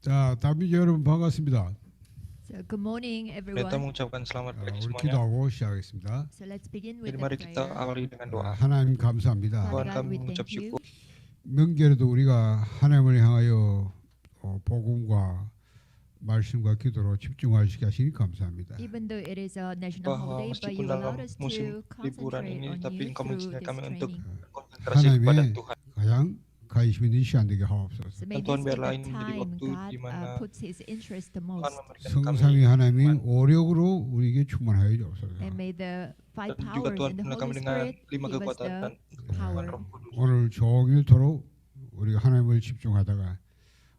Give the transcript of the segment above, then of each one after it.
자, 다비제 여러분 반갑습니다. So good morning, Kita everyone. mengucapkan selamat pagi 우리 semuanya. 기도하고 시작하겠습니다. So let's begin with Jadi the mari kita prayer. awali dengan doa. 하나님 감사합니다. Father Tuhan God, kami we mengucap thank you. syukur. 명절에도 우리가 하나님을 향하여 복음과 말씀과 기도로 집중할 수 있게 감사합니다. Even though it is a national Bahwa holiday, but meskipun you allowed dalam us musim to liburan concentrate ini, on tapi you Engkau through mengizinkan this kami untuk training. konsentrasi kepada 하나님의 Tuhan. 가장 관심 있는 시간 되게 하옵소서. So may Tuhan this be biarlah the ini menjadi time waktu God di mana puts His interest the Tuhan most. memberikan 성삼위 kami 하나님이 iman. 오력으로 우리에게 충만하여 주옵소서. And may the five Dan juga powers Tuhan in the penuhi kami Holy dengan Spirit 5 give us kekuatan the dan power. Roh Kudus. 오늘 종일토록 우리가 하나님을 집중하다가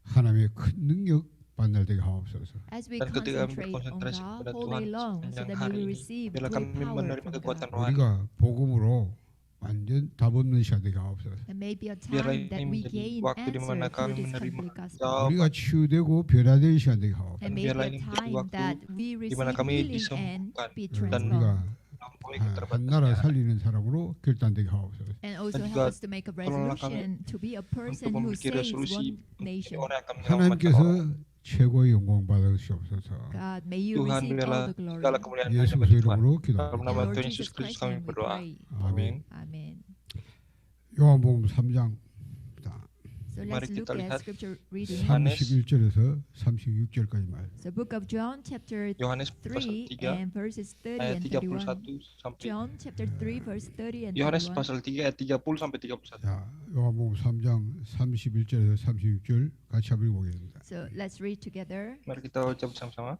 하나님의 큰 능력 만날 되게 하옵소서. As we Dan ketika kami concentrate on berkonsentrasi God kepada all Tuhan day long, so sepanjang that we hari will ini, receive biarlah great kami power menerima from kekuatan God. rohani. 우리가 복음으로 완전 답 없는 시간 되게 하옵소서. There may be a Biarlah time that ini we menjadi gain waktu di mana answer through kami this menerima complete gospel. jawaban. 우리가 치유되고 변화될 시간 되게 하옵소서. And maybe biarlah a ini menjadi time waktu that we di mana receive kami healing and disembuhkan be dan transformed. melampaui 한 나라 keterbatasan. 살리는 사람으로 결단되게 하옵소서. And also Dan help juga us to make a tolonglah kami resolution to be a Untuk person who memiliki saves resolusi one nation. orang yang akan menyelamatkan orang. 하나님께서 최고의 영광 받으시옵소서. God, may you Tuhan receive all biarlah the glory. segala kemuliaan 예수 hanya bagi Tuhan. 이름으로 Dalam 기도합니다. In nama Lord Tuhan Jesus Yesus Kristus Christ's kami name we berdoa. pray. Amin. Amen. 요한복음 3장 So Mari let's look kita at lihat scripture reading. Yohanes 31절에서 36절까지 말. So book of John chapter Yohanes pasal 3 3 and verses 30 ayat and 31 31. sampai John chapter 3 verse 30 and Yohanes 31. pasal 3 ayat 30 sampai 31. 자, 요한복음 3장 31절에서 36절 같이 한번 보겠습니다. So let's read together. Mari kita baca bersama-sama.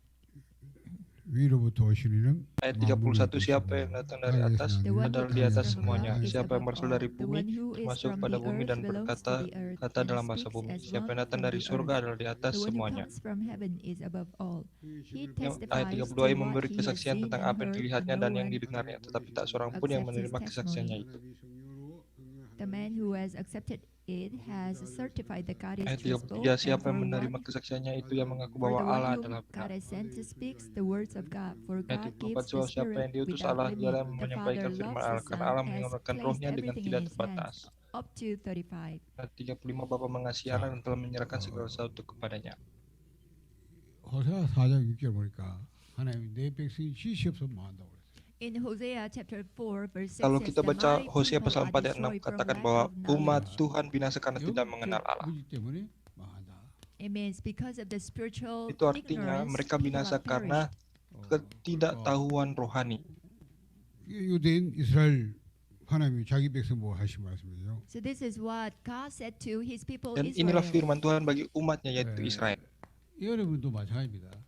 위로부터 오신 이는 Ayat 31, siapa yang datang dari atas The one adalah who di comes atas from semuanya. above is Siapa yang above berasal all. dari The bumi one who is masuk from pada the bumi earth dan belongs to berkata the earth kata and dalam bahasa speaks bumi. as Siapa yang one datang from dari the surga earth. adalah di atas The one who semuanya. comes from heaven is above all. He Ayat testifies 32 to ia what memberi he has kesaksian seen tentang and apa yang heard, dilihatnya and dan no yang one didengarnya, tetapi tak seorang pun yang accepts his menerima kesaksiannya itu. The man who has accepted it has certified that God is Ayat truthful, 33, and siapa for yang menerima what kesaksiannya itu yang mengaku for bahwa the one Allah whom adalah God benar. has sent speaks the words of God. For Ayat God gives 34, the sebab siapa yang Spirit diutus without Allah dialah limit. yang The menyampaikan Father firman loves Allah, the karena Son, Allah has mengurangkan placed rohnya dengan everything in tidak His terbatas. hands. Up to 35. Ayat 35, Bapa mengasihi anak dan telah menyerahkan segala sesuatu kepadanya. 호세아 4장 6절 보니까 하나님 내 백성이 지시 없으면 뭐 한다고 그랬어요. In Hosea chapter 4 verse 6 Kalau says, kita "The baca my Hosea people pasal are 4 ayat 6 destroyed from katakan lack bahwa of umat knowledge." Tuhan binasa karena tidak mengenal Allah. 무지 때문에 망한다. It means because of the spiritual Itu artinya ignorance, mereka people binasa are karena perished. ketidaktahuan rohani. 유대인 이스라엘 하나님이 자기 백성 보고 하신 말씀이죠. So this is what God said to His people Dan Israel. inilah firman Tuhan bagi umatnya yaitu Israel. 여러분도 마찬가지입니다.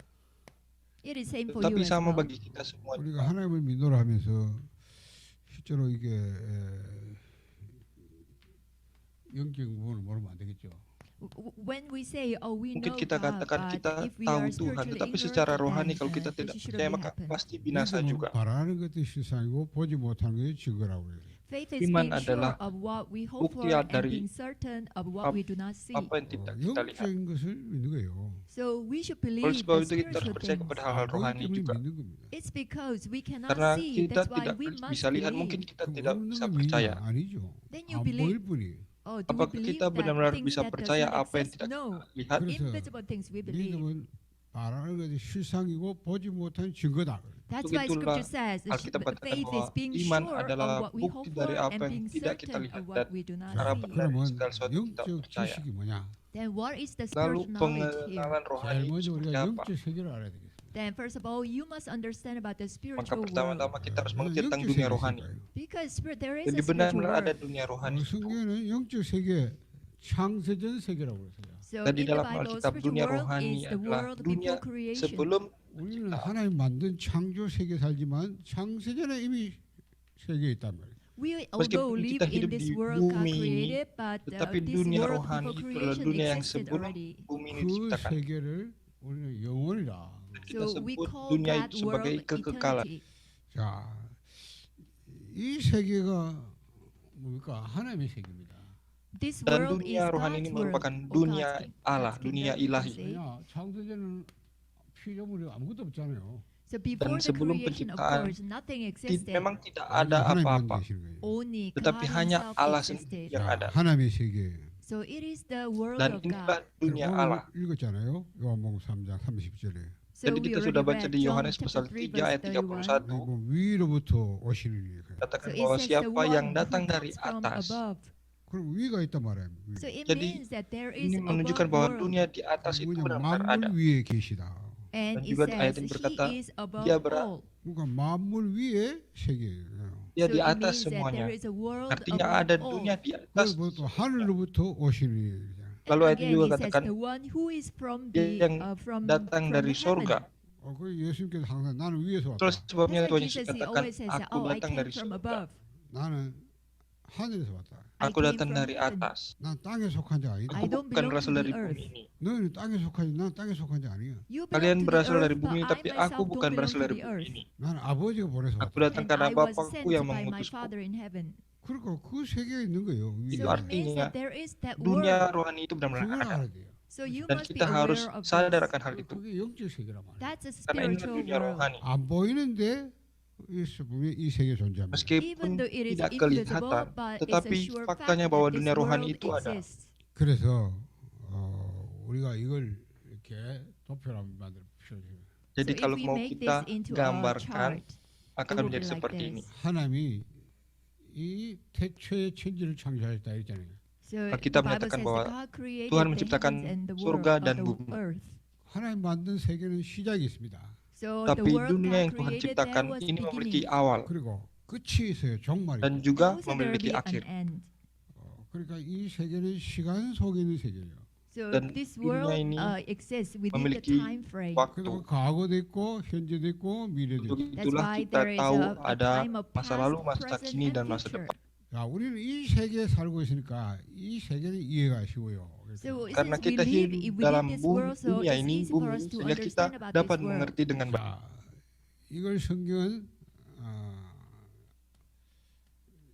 It is same for you Tapi as sama well. bagi kita semua. 우리가 하나님을 믿노라 하면서 실제로 이게 영적 부분을 모르면 안 되겠죠. When we say, "Oh, we Mungkin know kita God," katakan but kita if we tahu are Tuhan, spiritually tetapi ignorant, secara then, rohani kalau kita it tidak shouldn't percaya be maka happen. pasti binasa 믿음은 juga. 바라는 것이 실상이고 보지 못하는 것이 증거라고 그래요. Faith is Iman being sure adalah of what we hope for bukti and dari being certain of what we do not see. Apa yang tidak kita lihat. 영적인 것을 믿는 거예요. So we should Oleh believe sebab the itu kita harus spiritual percaya things. kepada hal-hal 보기 rohani 때문에 juga. 믿는 겁니다. It's because we cannot Karena see. kita That's why tidak we must bisa lihat, mungkin believe. kita 그럼 tidak 없는 bisa 거 percaya. 믿냐? 아니죠. Then you 안 believe. 보일 뿐이. Oh, do we Apakah believe kita that benar-benar things bisa that does percaya not apa yang exist? tidak No, kita lihat? 그래서 invisible things we believe. 믿음은 바라는 것이 실상이고 보지 못한 증거다. That's Untuk why itulah Scripture says Alkitab katakan faith is bahwa being iman sure adalah of what we bukti hope for dari apa and yang being tidak kita certain lihat of what dan we do not harapan see. dari 그러면 segala sesuatu kita 영적 percaya. 지식이 뭐냐? Then what is the Lalu spiritual knowledge here? pengenalan 제일 rohani itu 먼저 seperti 우리가 apa? 영적 세계를 알아야 되겠습니다. Then first of all, you must understand about the Maka spiritual world. pertama-tama kita harus mengerti tentang 영적 dunia 세계 rohani. 있을까요? Because there is Jadi a spiritual benar-benar ada world. dunia rohani itu. 성경에는 영적 세계 창세전 세계라고 그랬어요. So Dan di in the dalam Bible, Alkitab spiritual dunia world rohani is the adalah world dunia before creation. sebelum 우리는 하나님 만든 창조 세계 살지만 창세전에 이미 세계에 있단 말이에요. We although Meskipun live kita in hidup this di world God bumi ini, created, but tetapi this dunia world rohani before itu adalah creation dunia yang existed sebelum already. bumi ini 그 diciptakan. 세계를 우리는 영원이라. Kita So we sebut call dunia that itu sebagai world kekekalan. eternity. 자, 이 세계가 뭡니까? 하나님의 세계입니다. This Dan world is dunia rohani God's ini world, merupakan or dunia God's Allah, God's dunia kingdom, you can ilahi. say. 왜냐? 창세전은 피조물이 아무것도 없잖아요. So before the sebelum creation, of penciptaan, course, nothing existed. Memang tidak ada 하나님만 apa-apa, 계시는 거예요. Only tetapi God hanya Himself Allah existed. sendiri yang ada. 하나님의 세계. So it is the world Dan of inilah God. dunia 오늘 Allah. 읽었잖아요. 요한복음 3장 30절에. So Jadi we kita already sudah baca read di John Yohanes chapter pasal 3 3 verse ayat 31. 31. 뭐 위로부터 오시는 일. Katakan So it bahwa says the siapa yang one datang who dari comes from atas. above. 그럼 위가 있단 말이에요. 위. So it Jadi, means that there is Ini menunjukkan above bahwa world. dunia di atas itu 뭐냐 benar-benar ada. 만물 위에 계시다. And Dan it juga ayat says ini he berkata, is above dia berada all. 그러니까 만물 위에 세계예요. Dia So di it atas means that semuanya. there is a world Artinya above ada all. dunia di atas. 그리고 또 하늘로부터 오시는 일이잖아요. Lalu And ayat ini again, juga it says katakan the one who is from dia the yang from datang dari heaven. surga. 그 예수님께서 항상 나는 위에서 Itulah 왔다. sebabnya That's Tuhan why Yesus Jesus he katakan, always says, aku "Oh, I datang came dari from surga. above. 나는 하늘에서 왔다. I Aku came datang from dari heaven. atas. 난 땅에 속한 자 아니다. I Aku don't bukan belong berasal to dari the earth. bumi ini. 너희는 땅에 속하지 난 땅에 속한 자 아니야. You Kalian belong to the berasal dari earth, bumi, but tapi I aku myself bukan don't belong berasal to dari the bumi earth. ini. 나는 아버지가 보내서 Aku 왔다. datang And karena I was Bapakku sent yang by my mengutusku. Father in heaven. 그러니까 그 세계에 있는 거예요. 위에. Itu So it means artinya that there is that dunia world. rohani itu benar-benar 그걸 ada. 알아야 돼요. So you Dan must be kita harus aware of sadar this. akan hal itu. 그게 영적 세계란 말이에요. That's a Karena inilah spiritual dunia world. rohani. 안 보이는데 분명히 이 세계 존재합니다. Meskipun Even though it is tidak invisible, kelihatan, but it's a tetapi sure fact faktanya that bahwa this dunia rohani world itu ada. exists. 그래서 우리가 이걸 이렇게 도표로 만들어 보셔요. Jadi So if kalau we mau make kita this into a gambarkan, chart, akan it will menjadi be like seperti this. ini. 하나님이 이 태초의 천지를 창조하셨다 했잖아요. So Alkitab the Bible menyatakan says bahwa that God created Tuhan the menciptakan heavens and the surga world, dan the bumi. earth. 하나님 만든 세계는 시작이 있습니다. So Tapi the world dunia yang God Tuhan created, there ciptakan was ini memiliki beginning. awal 그리고 끝이 있어요. 종말이. dan And juga also there will memiliki be akhir. an end. 그러니까 이 세계는 시간 속에 있는 세계예요. So Dan this dunia world ini exists within the memiliki time frame. waktu. 그리고 과거도 있고 현재도 있고 미래도 Untuk 있고. That's itulah why kita there is tahu a ada time of masa past, lalu, masa present, kini, dan and masa future. depan. 자, 우리는 이 세계에 살고 있으니까 이 세계는 이해가 쉬워요. So Karena since we kita live hidup within dalam this world, so dunia it's ini, easy for bumi, us to sehingga kita understand about dapat this world. mengerti dengan baik. 자, 이걸 성경은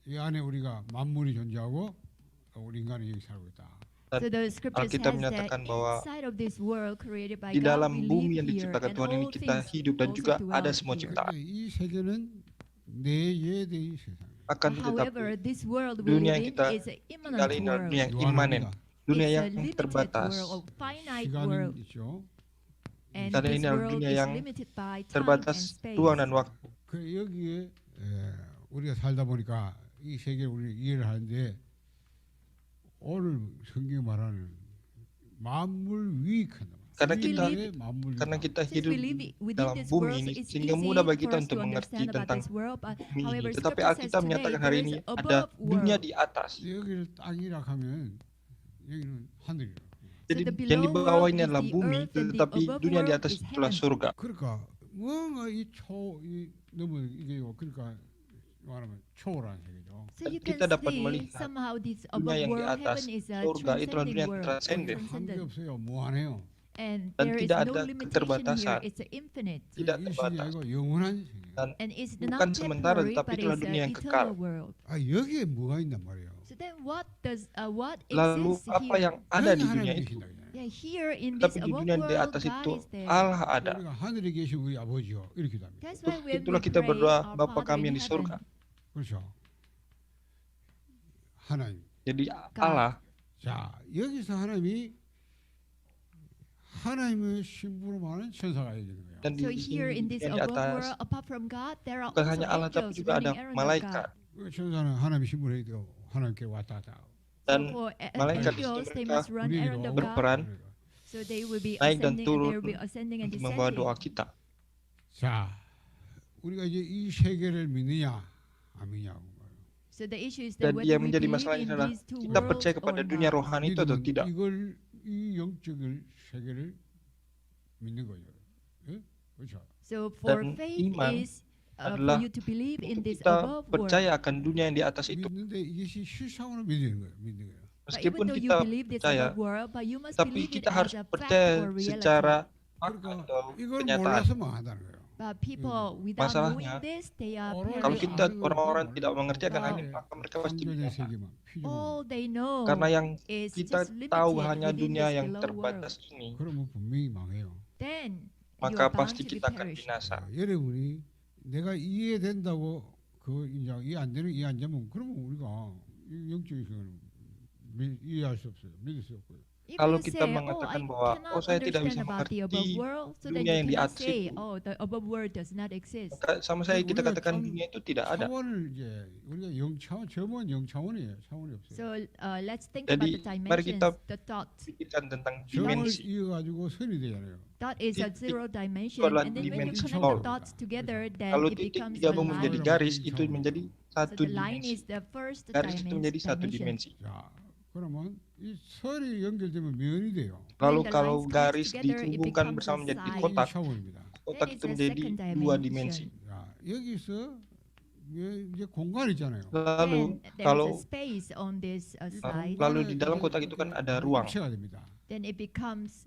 이 안에 우리가 만물이 존재하고 우리 인간이 여기 살고 있다. So the scripture Alkitab says that menyatakan bahwa inside of this world created by di God, dalam we bumi live yang here, diciptakan and Tuhan ini all kita things hidup dan also juga dwell ada semua here. ciptaan. 근데 이 세계는 내예대의 세상. Akan tetapi However, this world we dunia live yang in kita is an immanent tinggali ini adalah world. dunia yang imanen, dunia It's a yang limited terbatas. world, a finite 시간은 world, 있죠. and Karena this ini adalah world dunia is yang limited by time and terbatas space. ruang dan waktu. 그 여기에 우리가 살다 보니까 이 세계를 우리 이해를 하는데 오늘 성경 말하는 만물 위익한다. Karena Since we kita live- 만물 karena 위익. kita Since hidup we live within dalam this bumi world, ini, it's sehingga easy mudah bagi for kita us untuk to mengerti understand about tentang this world. But bumi ini. however, Tetapi scripture says Alkitab today menyatakan hari there ini is ada above dunia world. di atas. 여기를 땅이라 하면 여기는 하늘이라. Jadi the yang di below bawah world ini is adalah the bumi, earth and the tetapi above dunia di world atas is itulah heaven. surga. 그러니까 뭔가 이 너무 이게요. 그러니까 말하면 초월한 세계죠. So you Kita can dapat see melihat somehow this dunia above yang di world, atas heaven is a surga itulah dunia transcending yang world, transenden. 관계 transcendent. 없어요. 무한해요. And Dan there is tidak no ada limitation keterbatasan. here. It's infinite. Tidak 일시이 terbatas. 아니고 영원한 세계. Dan And it's bukan not sementara, temporary, tetapi but itulah it's dunia an yang eternal kekal. world. 아 여기에 뭐가 있단 말이에요. So then what Lalu exists apa here? yang ada di 여기 dunia 하나님 itu? 계신다. 그냥. Yeah, here in this Tapi di above dunia di world, atas God itu is there. Allah ada. 우리가 하늘에 계신 우리 아버지요. 이렇게 기도합니다. That's why when we Itulah kita pray, berdoa, our Bapa Father kami in yang di surga. heaven. 그렇죠. 하나님. Jadi Allah, 자 여기서 하나님의 신부로 많은 천사가 있는 거예요. dan di So here in this dunia di above atas world, apart from God, there are bukan also hanya Allah tapi angels juga ada running around of malaikat. God. 그 천사는 하나님의 신부로 해도 하나님께 왔다 갔다 하고. So Dan for malaikat di angels, situ they mereka must run 우리에게도 around of God. berperan So they will be naik dan ascending and they turun will be ascending and untuk membawa doa descending. kita. 자 우리가 이제 이 세계를 믿느냐 안 믿느냐. So the issue is that Dan whether yang we menjadi believe masalahnya in adalah these two kita worlds percaya kepada or dunia not. rohani itu atau tidak. 이 영적을 세계를 믿는 거죠. 예? 그렇죠. So for Dan faith iman is adalah for you to believe in Untuk this kita above world. percaya akan dunia yang di atas itu. 믿는데 이것이 실상으로 믿는 거예요. But even Meskipun though you kita believe this percaya, above world, but you must tapi believe it kita harus as a fact percaya or reality. secara fakta 그러니까 atau 이걸 kenyataan. 몰라서 망한다는 거예요. But people, without Masalahnya, knowing this, they are orang Kalau perishing. kita orang-orang tidak mengerti akan hal Oh. ini, maka mereka pasti 창조된 binasa. 세계만 피조물. All they know Karena yang is kita just tahu limited hanya within dunia this yang below terbatas world. ini, 그러면 분명히 망해요. Then you maka are bound pasti to be kita akan perished. binasa. 여러분이 내가 이해된다고 그 이제 이해 안 되면 그러면 우리가 이 영적인 세계는 이해할 수 없어요. 믿을 수 없고요. If Kalau you kita say, "Oh, mengatakan I bahwa cannot saya tidak bisa understand about the above mengerti world," so then dunia you yang di cannot atas say, itu, "Oh, the above world does not exist." maka sama saya kita 우리가 katakan 참 dunia itu tidak ada. 차원을 이제 우리가 영차원, 점은 영차원이에요. 차원이 없어요. So let's think about Jadi, the mari kita dimensions. The thought pikirkan tentang 점을 dimensi. 이어가지고 선이 되잖아요. thought is a Titik zero dimension, adalah and then when you dimensi connect nol. the dots together, then Kalau it titik becomes a digabung menjadi line. garis, itu menjadi So satu the line dimensi. is the first Garis itu menjadi satu dimension. dimensi. 자, 그러면 이 선이 연결되면 면이 돼요. Lalu When the kalau lines connect garis together, it dihubungkan becomes bersama a menjadi side. 이 kotak, 차원입니다. kotak That itu is a menjadi second dua dimension. dimensi. 자, 여기서 이제 공간 있잖아요. Lalu Then there is a kalau space on this side. lalu di dalam kotak itu kan ada ruang. 입체가 됩니다. Then it becomes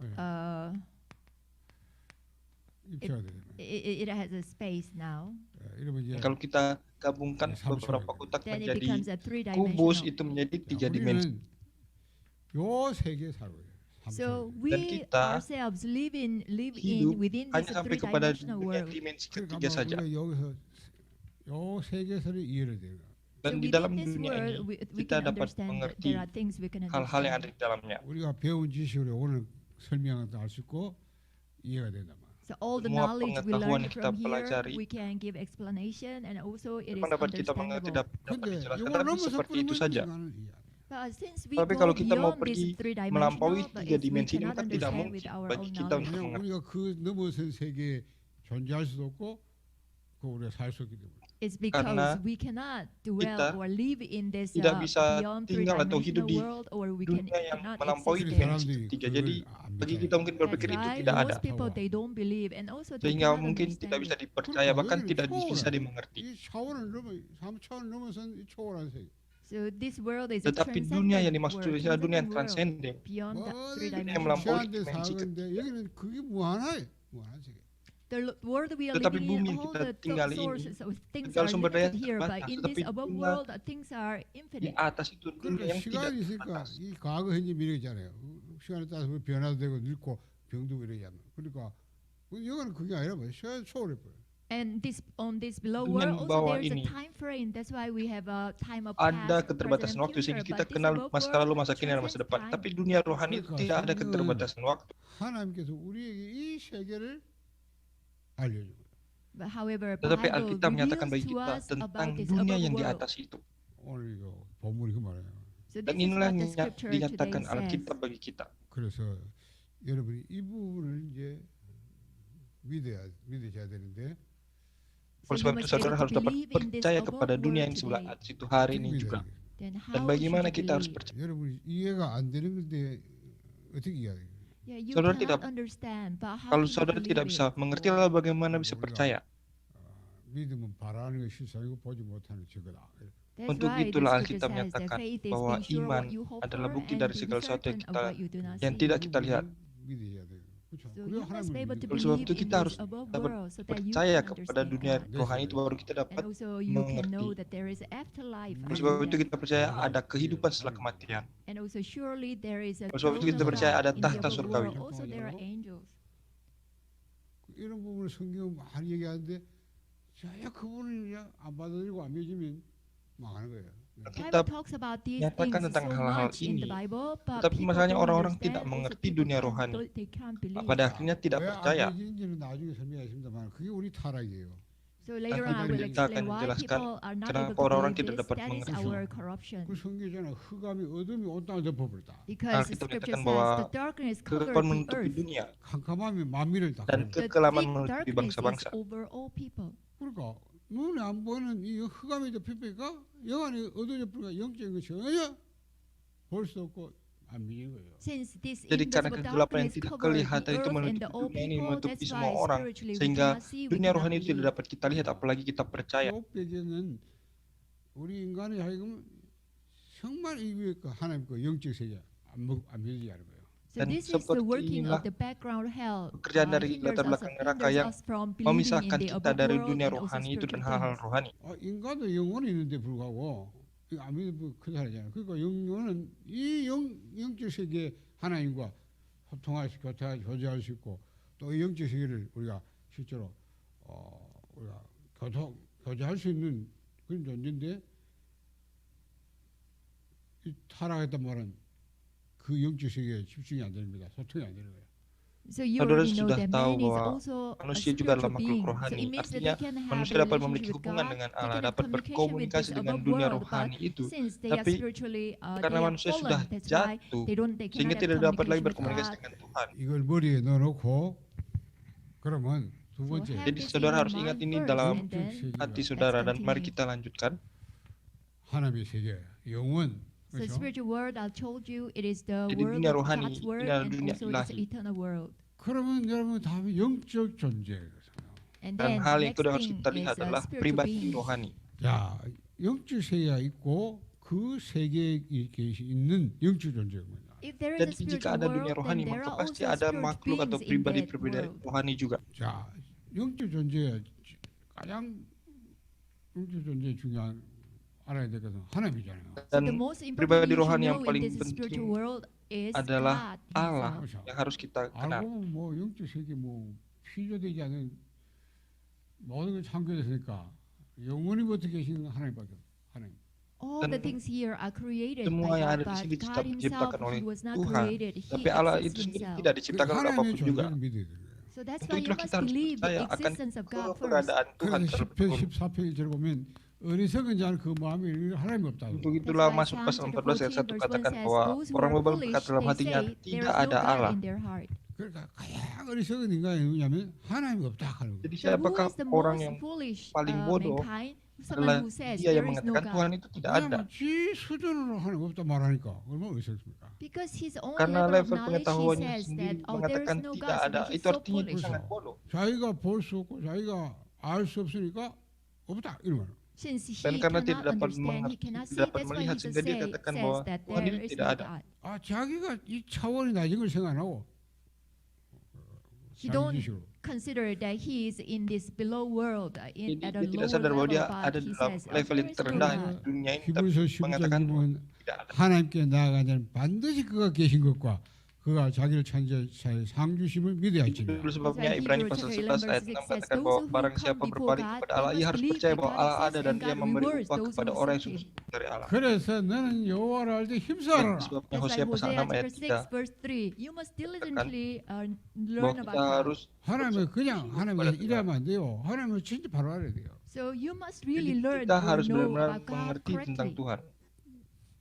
입체가 되잖아요. it has a space now. 이러면 이제 Kalau kita gabungkan 삼 beberapa 차원이거든요. kotak Then it menjadi becomes a kubus, three-dimensional. itu menjadi tiga 자, dimensi. 우리는 요 세계 살아요. So Dan we kita ourselves live in hidup within hanya this sampai kepada three-dimensional dunia world. dimensi 그러니까 ketiga saja. 우리가 여기서 요 세계선을 이해를 돼요. So Dan di within dalam this dunia world, ini we kita can dapat understand that mengerti there are things we can hal-hal yang ada understand. di dalamnya. 우리가 배운 지식으로 오늘 설명을 할 수 있고 이해가 된다 말. So all the Semua knowledge we pengetahuan learn yang kita from here, pelajari, we can give explanation, and also it is memang dapat kita mengerti, understandable. dapat 근데 dijelaskan, 이걸 tapi 넘어서 seperti itu 뿌리면 saja. 인간은 이해 안 해. But since we Tapi go kalau kita mau beyond this pergi melampaui three-dimensional, but tiga we dimensi ini, cannot kan tidak understand with mungkin our bagi own kita knowledge. untuk 왜냐면 우리가 그 넘어선 세계에 존재할 수도 없고 그 우리가 살 수 없기 때문에. It's because Karena we cannot kita dwell or live in this tidak bisa beyond tinggal atau hidup three-dimensional di world, or we dunia yang cannot melampaui exist 그래서 there. dimensi 사람들이 ketiga. 그걸 Jadi 안 bagi 믿잖아요. kita mungkin That's berpikir itu why tidak ada, most people they don't believe, and also they sehingga cannot mungkin understand tidak bisa it. dipercaya, 그러니까 bahkan 여기는 tidak bisa 초월해. dimengerti. 이 차원을 넘어 3차원 넘어선 이 초월한 세계. So this world is a Tetapi dunia yang transcendent dimaksud world, adalah dunia yang transcendent world, transenden. beyond the three 머리 yang dimensions. melampaui 시한데 dimensi 사는데 여기는 그게 무한해. 무한한 세계. The world we are Tetapi living bumi in, yang all kita the tinggali ini, sources of things segala are sumber daya limited here, but terbatas, in tetapi this above dunia world, things are Di infinite. atas itu dunia 그러니까 yang tidak 시간이 있으니까 terbatas. 이 과거 현재 미래 있잖아요. 시간에 따라서 변화도 되고 늙고 병도 이러잖아요. 그러니까 이거는 그게 아니라 뭐 시간 초월해 버려. And this on this below Dunia world di also bawah there is a ini time frame. That's why we have a time of Ada past, keterbatasan present, waktu and sehingga future. kita But this kenal above masa world lalu, masa kini, dan masa transcends depan. time. Tapi dunia rohani itu 그러니까 tidak ada 성경은 keterbatasan waktu. 하나님께서 우리에게 이 세계를 알려준 거예요. But however, Tetapi Bible Alkitab menyatakan reveals bagi to kita us tentang about this dunia above yang di world. atas itu. 오늘 이거 본문이 그 말이에요. So Dan this is inilah what the yang scripture today dinyatakan says. Alkitab bagi kita. 그래서 여러분이 이 부분을 이제 믿으셔야 되는데 So Oleh you sebab itu must saudara able harus to dapat believe in this percaya above kepada dunia world yang sebelah today. atas itu hari 어떻게 ini 믿어야 juga. 돼요? Then Dan how should bagaimana you kita harus believe? percaya? 여러분이 이해가 안 되는 건데 어떻게 이해해요? Yeah, you Saudara cannot tidak- understand, but how Kalau can you saudara believe tidak it? bisa mengerti, lalu bagaimana bisa 우리가 percaya? 믿음은 바라는 게 실상이고 보지 못하는 증거다. That's Untuk right. The itulah scripture Alkitab says that menyatakan faith is bahwa being sure iman what you hope adalah for bukti and dari being segala sesuatu certain of what you do not yang see. tidak kita lihat. 믿으셔야 돼요. 그렇죠? So 그래야 you must be able to 하나님을 Oleh sebab believe itu in kita this harus above dapat world so that you percaya can kepada understand dunia God. rohani itu, baru kita And dapat also you can know mengerti. that there is afterlife Oleh after sebab itu death. kita percaya ada kehidupan setelah kematian. And also surely there is a Oleh sebab itu throne kita of percaya God ada in the tahta above surgawi. world. Also there are angels. 이런 부분을 성경 많이 얘기하는데 자야 그분을 그냥 안 받아들이고 안 믿으면 망하는 거예요. Bible Kita talks about these nyatakan things tentang so hal-hal much in the ini, Bible, but tetapi people masalahnya don't orang-orang understand. tidak Also mengerti people dunia rohani. they can't believe. Pada akhirnya tidak 왜안 percaya. 믿는지는 나중에 설명하겠습니다만 그게 우리 타락이에요. So later Akan on I will kita akan explain why menjelaskan people are not kenapa able to orang-orang believe tidak this. dapat That is mengerti. our corruption. 그 성경에는 흑암이 어둠이 온 땅을 덮어버렸다. Because the Alkitab scripture menyatakan says bahwa the darkness covered kegelapan the menutupi earth. dunia 캄캄함이 만민을 다 dan 가리고. The kekelaman thick menutupi darkness is bangsa-bangsa. over all people. 그러니까 눈에 안 보이는 이 흑암이 덮여니까 영안이 어두워져 버리니까 영적인 거 전혀 볼 수 없고 안 믿는 거예요. Since this Jadi karena invisible kegelapan yang darkness tidak covered the kelihatan itu earth and menutupi the all dunia ini, people, menutupi that's semua why orang, spiritually we sehingga cannot see, we dunia cannot rohani itu tidak believe. dapat kita lihat, apalagi kita percaya. 욥에게는 우리 인간이 하여금 정말 이 위에 그 하나님 그 영적 세계 안 믿지 않은 거예요. So Dan this is the seperti working inilah of the background hell. pekerjaan dari hinders latar us- belakang neraka hinders yang us from believing in memisahkan the kita above dari world dunia and also rohani itu dan spiritual hal-hal things. rohani. 인간도 영혼이 있는데 불구하고 이거 안 믿으면 큰 사람이잖아요. 그러니까 영혼은 이 영적 세계 하나님과 소통할 수, 교제할 수 있고 또 이 영적 세계를 우리가 실제로 우리가 교제할 수 있는 그런 존재인데 이 타락했단 말은 그 영적 세계에 집중이 안 됩니다. 소통이 안 되는 거예요. So you Saudara already know sudah that tahu man is bahwa also a manusia juga adalah spiritual makhluk being. So rohani. it means that Artinya they can have manusia dapat relationship memiliki with hubungan God, dengan they Allah, can have dapat communication with berkomunikasi this dengan above dunia world, but rohani itu. since they are Tapi spiritually karena they are manusia sudah fallen, that's why jatuh, they cannot sehingga have tidak dapat lagi communication with berkomunikasi God. dengan Tuhan. 이걸 머리에 넣어놓고 그러면 두 So 번째 have Jadi this in saudara your harus ingat mind ini first, dalam and then 영적 hati 세계가 saudara dan mari continue. kita lanjutkan. 하나님의 세계, 영원. So 그렇죠? spiritual world, I told you, it is the Jadi world dunia of rohani, God's word, ini adalah and dunia also it's ilahi. eternal world. 그러면 여러분 답이 영적 존재예요. And Dan then hal yang next kedua harus thing kita is lihat adalah spiritual pribadi beings. rohani. 자, 영적 세계가 있고 그 세계에 있는 영적 존재입니다. If there is a Jadi jika spiritual ada dunia world, rohani, then there maka are pasti also ada spirit makhluk atau beings in pribadi-pribadi that world. rohani juga. 자, 영적 존재의 가장 영적 존재 중요한 알아야 될 것은 하나님이잖아요. So the Dan most important pribadi thing you should rohani yang know in paling this spiritual penting world is adalah God Allah Himself. yang harus kita kenal. 알고 보면 뭐 영적 세계 뭐 필요되지 않은 모든 걸 창조했으니까 영원히부터 계시는 하나님밖에 없어요. 하나님. All Dan the things here are created semua by yang God, ada di but sini God Himself, diciptakan oleh He was not Tuhan. created. He Tapi Allah itu exists sendiri Himself. tidak 그 diciptakan oleh 하나님의 apapun juga. 존재를 믿어야 돼요. So that's Untuk why you itulah must kita harus believe the percaya akan existence of God first. keberadaan Tuhan 그래서 terlebih 10편 dahulu. 14편을 보면 어리석은 자는 그 마음에 하나님이 없다고. Untuk That's itulah why masuk Psalm pasal chapter 14 ayat 1 14 verse 1 katakan says, bahwa those who orang are bebal foolish, berkata dalam they hatinya say, there tidak is no ada God Allah. in their heart. 그러니까 가장 어리석은 인간이 누구냐면 하나님이 없다 하는 거예요. Jadi So who siapakah is the orang most yang foolish paling bodoh mankind? adalah Someone who says dia there yang is no mengatakan Tuhan God. itu tidak ada. 왜냐하면 지 수준으로 하나님 없다 말하니까 얼마나 어리석습니까? Because his own Karena level of level knowledge, he pengetahuannya says sendiri that, oh, there mengatakan is no tidak God. So ada. he's Itu so artinya dia foolish. sangat bodoh. 자기가 볼 수 없고 자기가 알 수 없으니까 없다 이런 거예요. Since he Dan karena cannot tidak dapat understand, he mengerti, cannot see, tidak dapat that's why melihat, he sehingga dia katakan bahwa says that Tuhan there itu is tidak no ada. God. 아 자기가 이 차원이 낮은 걸 생각 안 하고 He don't 자기지식으로 consider that he is in this below world, Jadi at dia a tidak lower sadar bahwa level, dia but ada he dalam says, oh, level there yang is no terendah God. di dunia ini, tapi 히브리서 12장 mengatakan Tuhan 보면 tidak ada. 하나님께 나아가자는 반드시 그가 계신 것과 그가 자기를 창조하신 상주심을 믿어야 할지니라. Itu That's sebabnya why Ibrani Hebrew pasal chapter 11 11 ayat verse 6 6 says, katakan those bahwa who barang come siapa before berpaling God, kepada they Allah, ia must harus believe percaya that bahwa God Allah ada exists dan and dia God memberi rewards upah those kepada who orang yang seek Him. sungguh dari Allah. 그래서 너는 여호와를 알되 Dan 힘써라. sebabnya That's Hosea why pasal Hosea 6 ayat chapter 6 3 verse 3, you must diligently bahwa learn kita about God. harus 하나님을 그냥 하나님께서 Tuhan. 일하면 안 돼요. 하나님을 진짜 바로 알아야 돼요. So you must Jadi really learn kita or harus know benar-benar about God mengerti tentang correctly. Tuhan.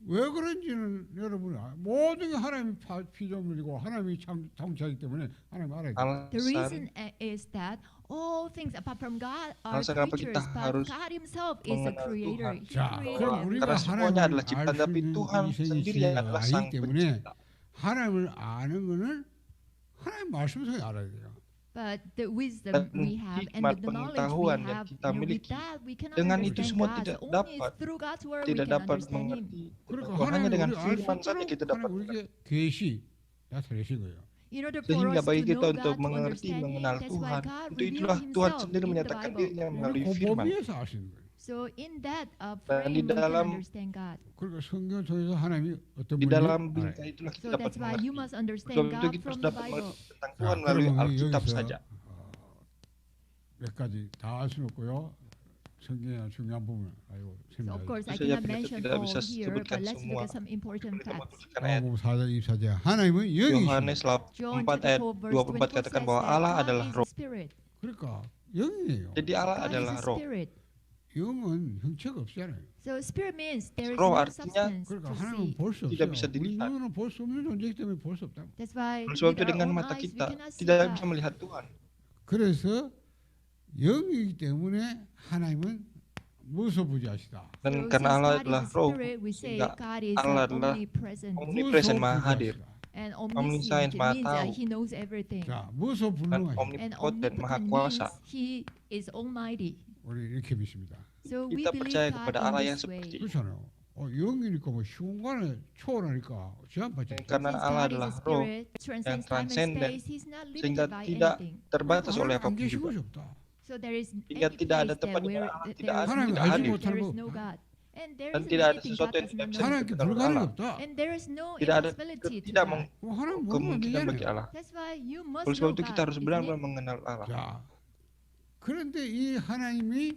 왜 그런지는 여러분이 모든 게 하나님이 피조물이고 하나님이 통치하기 때문에 하나님 알아야 돼요. The Alasan reason is that all things apart from God are Alasan kenapa creatures, kita but harus God Himself is a mengenal creator. Tuhan. He 자, created 그럼 everything. 우리가 Karena semuanya 하나님을 adalah ciptaan, 알 수 tapi 있는 Tuhan 인생이 sendiri yang adalah 아니기 sang 때문에 pencipta. 하나님을 아는 거는 하나님 말씀 속에 알아야 돼요. But the wisdom Dan we have and hikmat the knowledge we pengetahuan yang have, kita with miliki, that we cannot dengan itu understand semua God. tidak So only dapat, through God's word we tidak can dapat understand Him. mengerti. 그러니까 Bahwa hanya 하나님 dengan 우리 알 수 firman saja 있도록 kita 하나님 dapat 우리에게 계시 나타내신 거예요. In order for Sehingga us bagi to kita know untuk God, to mengerti, understand Him, mengenal that's why Tuhan, God untuk revealed itulah Tuhan Himself sendiri in the menyatakan Bible. dirinya melalui 우리 firman. 고법위에서 아시는 거예요. So in that Dan di frame we can dalam- understand God. 그러니까 성경을 통해서 하나님이 어떤 Di 분인지 dalam 알아요. bingkai itulah kita So dapat that's why you mengerti. must understand Sebab itu God kita from harus the dapat Bible. mengerti tentang 자, Tuhan melalui 그러면 Alkitab 여기서 saja. 몇 가지 다 할 수는 없고요. 성경의 중요한 부분 아이고 So of 생각이 course I Bisa saja cannot kita mention tidak all bisa here, sebutkan but let's look semua. at some important Kita facts. menuliskan ayat 마가복음 4장 24절 하나님은 영이시니 Yohanes John 4 chapter ayat 4 verse 24 24 katakan says bahwa that Allah God adalah is a roh. spirit. 그러니까 영이에요. Jadi Allah God adalah is a roh. spirit. 영은 형체가 없잖아요. So spirit means there is Roh no artinya- substance 그러니까 to 하나님은 see. 볼 수 Tidak 없어요. bisa 우리 dilihat. 눈으로 볼 수 없는 존재이기 때문에 볼 수 없다. That's why Oleh sebab with itu our dengan own mata eyes we kita cannot see tidak bisa God. melihat Tuhan. 그래서 영이기 때문에 하나님은 무소부지하시다. So Dan since karena Allah God adalah is a roh, spirit, we say sehingga God is Allah adalah omnipresent omnipresent, maha hadir. and omniscient, omniscient. It maha means tahu. He knows everything. 자, Dan 무소불능하시다. And omnipotent, maha omnipotent kuasa. means He is almighty. 우리 이렇게 믿습니다. So we Kita believe percaya God kepada in Allah yang this way. seperti 그렇잖아요. 영이니까 뭐 시공간을 초월하니까 제한받지 않죠. Karena Since Allah God is a adalah roh spirit, transcends time and transenden, space, He's not sehingga limited by tidak anything. terbatas oleh 하나님 안 apapun 계신 juga. 곳이 없다. So there is Hingga any tidak ada place tempat that di where mana Allah there tidak is 하나님 no 알지 God, 못하는 there is 거 no 없다. God. And there Dan isn't tidak ada anything sesuatu God yang does tidak not bisa know. 하나님께 dilakukan oleh 불가능이 Allah. 없다. And there is no Tidak ada impossibility to tidak God. 하나님 모르면 kemungkinan bagi 되잖아요. Allah. That's why you must Oleh sebab know itu kita God, harus isn't benar-benar it? mengenal Allah. 자, 그런데 이 하나님이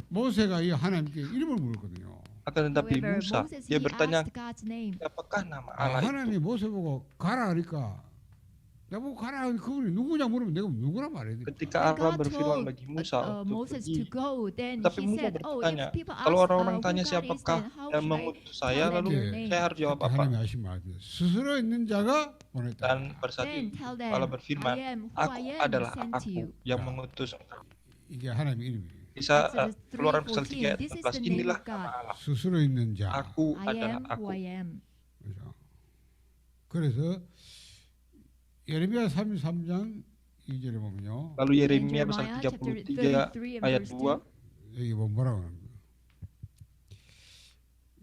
모세가 이 하나님께 이름을 물었거든요. Akan tetapi However, Musa, Moses dia he bertanya, asked God's name. apakah nama 아, Allah itu? 하나님이 모세 보고 가라 하니까 나보고 가라 하니 그분이 누구냐 물으면 내가 누구라 말해야 돼. Ketika When Allah God berfirman told bagi Musa untuk Moses to pergi, go, then tetapi he Musa said, "Oh, bertanya, if people kalau ask orang-orang who tanya God is, siapakah then how yang should I mengutus tell saya, them lalu your name?" saya harus jawab 그때 apa? 하나님이 하신 말은 스스로 있는 자가 보냈다. Dan pada saat Then itu tell Allah them, berfirman, I am who aku I am adalah sent to aku you. yang Ya. mengutus. 이게 하나님의 이름이에요. Bisa Exodus Keluaran pasal 3 3:14, ayat this is 14, the name inilah of God. nama Allah. 스스로 있는 자. Aku I adalah am who aku. I am. 그죠? 그래서 예레미야 33장 2절에 보면요. Lalu Yeremia pasal Jeremiah chapter 33 33 and ayat verse 2, 여기 뭐 뭐라고 하는 거예요?